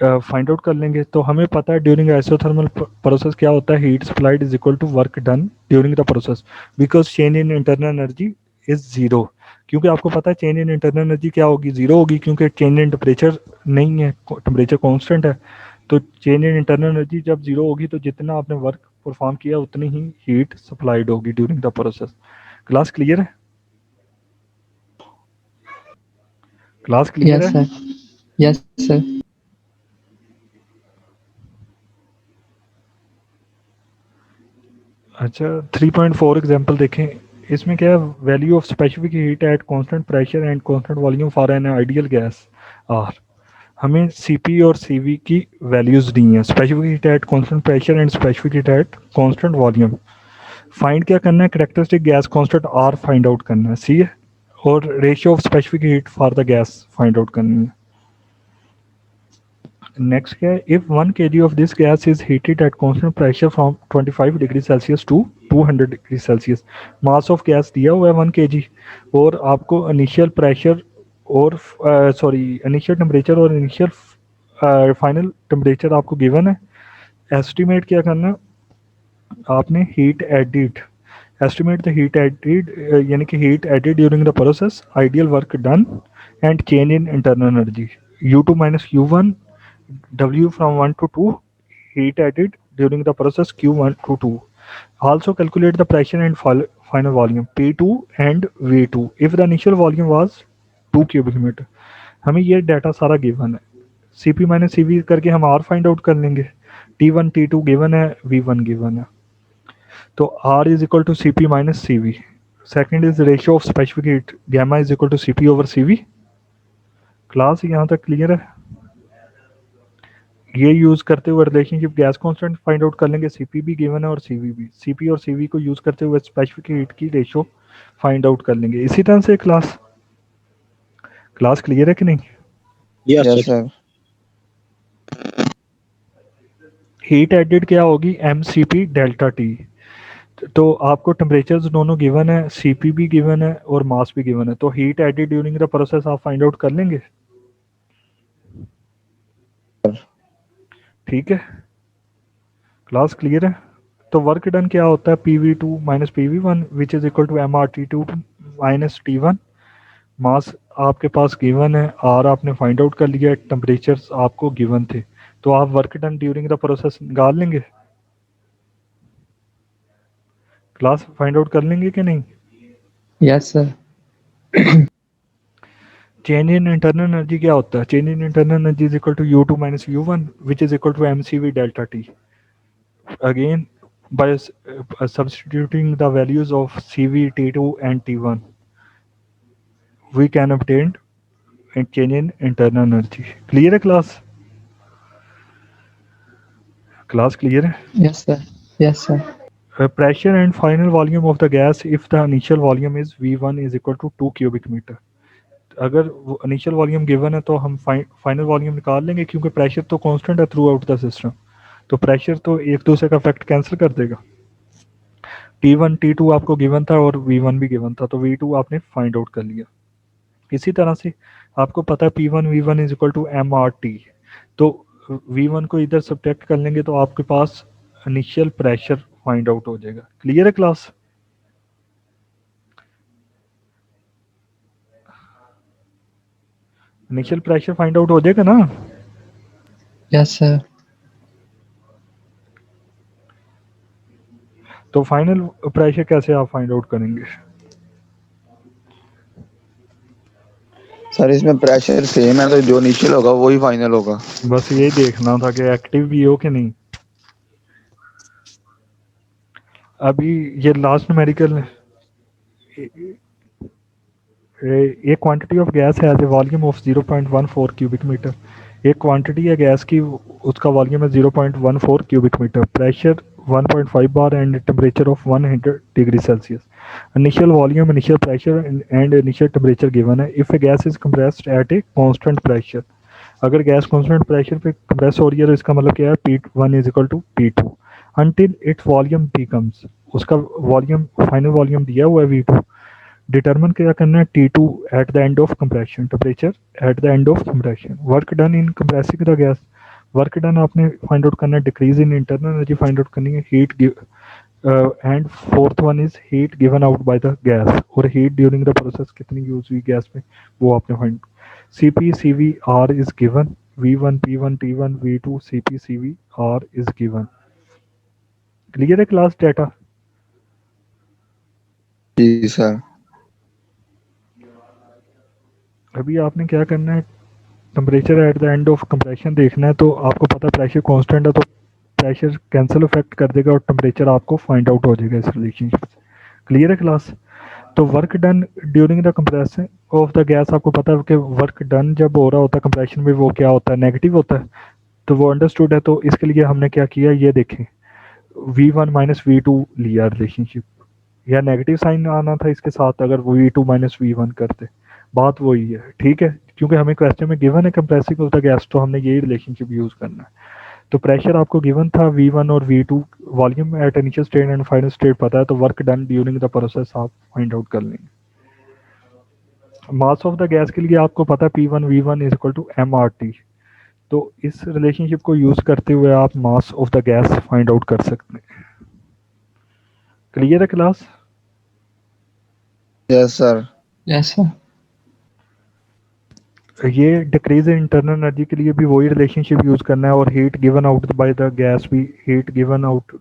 find out कर लेंगे। तो हमें पता है ड्यूरिंग आइसोथर्मल प्रोसेस क्या होता है, heat supplied is equal to work done during the process, because change in internal energy is zero. क्योंकि आपको पता है चेंज इन इंटरनल एनर्जी क्या होगी, जीरो होगी, क्योंकि चेंज इन टेम्परेचर नहीं है, टेम्परेचर कांस्टेंट है। तो चेंज इन इंटरनल एनर्जी जब जीरो होगी तो जितना आपने वर्क परफॉर्म किया उतनी ही हीट सप्लाइड होगी during the process. Class clear है? क्लास क्लियर Yes, है? sir. Yes, sir. अच्छा, 3.4 एग्जांपल देखें। इसमें क्या है, value of specific heat at constant pressure and constant volume for an ideal gas are. हमें Cp और Cv की वैल्यूज दी हैं, specific heat at constant pressure and specific heat at constant volume. Find क्या करना है, characteristic gas constant R find out करना है, सी है, और ratio of specific heat for the gas find out करनी है। नेक्स्ट क्या है, if 1 kg of this gas is heated at constant pressure from 25 degree Celsius to 200 degree Celsius. Mass of gas दिया हुआ है 1 kg, और आपको इनिशियल प्रेशर और सॉरी इनिशियल टेम्परेचर और इनिशियल फाइनल टेम्परेचर आपको गिवन है। एस्टिमेट क्या करना, आपने heat added, estimate the heat added, यानी कि heat added during the process, ideal work done and change in internal energy, U2 minus U1, W from 1 to 2, heat added during the process Q1 to 2. Also calculate the pressure and final volume P2 and V2 if the initial volume was 2 cubic meter। हमें ये डाटा सारा गिवन है, Cp माइनस Cv करके हम R फाइंड आउट कर लेंगे, T1 T2 गिवन है, V1 गिवन है, तो R is equal to Cp minus Cv। Second is ratio of specific heat, gamma is equal to Cp over Cv। Class यहाँ तक क्लियर है? ये यूज करते हुए relationship gas constant find out कर लेंगे, Cp भी गिवन है और Cv भी, Cp और Cv को यूज करते हुए स्पेसिफिक हीट की रेशियो फाइंड आउट कर लेंगे। इसी तरह से क्लास क्लियर है कि नहीं? Yes, yes sir. Sir. Heat added क्या होगी, mCp डेल्टा टी। तो आपको टेम्परेचर्स दोनों गिवन है, Cp भी गिवन है और मास भी गिवन है, तो heat added during the process आप फाइंड आउट कर लेंगे। ठीक है, क्लास क्लियर है? तो वर्क डन क्या होता है, PV2 minus PV1 which is equal to MRT2 minus T1। Mass आपके पास गिवन है, R आपने फाइंड आउट कर लिया, टेम्परेचर्स आपको गिवन थे, तो आप work done during the process निकाल लेंगे। क्लास फाइंड आउट कर लेंगे कि नहीं? Yes, sir. Change in internal energy क्या होता है, change in internal energy is equal to U2 minus U1 which is equal to mCv delta T. Again, by substituting the values of Cv, T2 and T1, we can obtain a change in internal energy। Clear है क्लास? क्लास क्लियर है? Yes, sir. Yes, sir. Pressure and final volume of the gas if the initial volume is V1 is equal to 2 cubic meter। अगर इनिशियल वॉल्यूम गिवन है तो हम फाइनल वॉल्यूम निकाल लेंगे, क्योंकि प्रेशर तो कांस्टेंट है थ्रू आउट द सिस्टम, तो प्रेशर तो एक दूसरे का इफेक्ट कैंसिल कर देगा। T1 T2 आपको गिवन था और V1 भी गिवन था, तो V2 आपने फाइंड आउट कर लिया। इसी तरह से आपको पता है P1 V1 is equal to MRT, तो V1 को इधर सब्ट्रैक्ट कर लेंगे तो आपके पास इनिशियल प्रेशर फाइंड आउट हो जाएगा। क्लियर है class? Initial pressure find out हो जाएगा ना? Yes, sir. तो फाइनल प्रेशर कैसे आप फाइंड आउट करेंगे? सर इसमें प्रेशर सेम है तो जो इनिशियल होगा वही फाइनल होगा। बस ये देखना था कि एक्टिव भी हो कि नहीं। अभी ये last numerical, a quantity of gas has a volume of 0.14 cubic meter। एक क्वांटिटी है गैस की, उसका वॉल्यूम है 0.14 cubic metre, pressure 1.5 bar and temperature of 100 degree Celsius. Initial volume, initial pressure and initial temperature given है। If a gas is compressed at a constant pressure, अगर गैस कांस्टेंट प्रेशर पे कंप्रेस हो रही है तो इसका मतलब क्या है, P1 is equal to P2 until its volume becomes, उसका वॉल्यूम फाइनल वॉल्यूम दिया हुआ है V2। डिटरमिन क्या करना है, T2 eight the end of compression, temperature at the end of compression, work done in compressing the gas, work done आपने फाइंड आउट करना है, decrease in internal energy find out करनी है, heat and fourth one is heat given out by the gas, और हीट ड्यूरिंग द प्रोसेस कितनी यूज हुई गैस में वो आपने find. Cp Cv R is given, V1 P1 T1 V2 Cp Cv R is given। Clear है क्लास डेटा? जी सर। अभी आपने क्या करना है, temperature at the end of compression देखना है, तो आपको पता प्रेशर कांस्टेंट है तो प्रेशर कैंसिल इफेक्ट कर देगा और टेम्परेचर आपको फाइंड आउट हो जाएगा इस रिलेशनशिप से। क्लियर है क्लास? तो work done during the compression of the gas, आपको पता है कि वर्क डन जब हो रहा होता है कंप्रेशन में वो क्या होता है, नेगेटिव होता है, तो वो अंडरस्टूड है। तो इसके लिए हमने क्या किया, ये देखें V1 माइनस V2 लिया रिलेशनशिप, या नेगेटिव साइन आना था इसके साथ अगर वो V2 माइनस V1 करते, बात वही है, ठीक है, क्योंकि हमें क्वेश्चन में गिवन है कंप्रेसिंग ऑफ द गैस, तो हमने यही रिलेशनशिप यूज करना है। तो प्रेशर आपको गिवन था V1 और V2, volume at initial state and final state पता है, तो work done during the process आप फाइंड आउट कर लेंगे। मास ऑफ द गैस के लिए आपको पता है P1 V1 is equal to mRT, तो इस रिलेशनशिप को यूज करते हुए आप मास of the gas find out कर सकते हैं। क्लियर है class? Yes sir. Yes, sir. ये डिक्रीज इन इंटरनल एनर्जी के लिए भी वही रिलेशनशिप यूज करना है, और heat given out by the gas भी, हीट गिवन आउट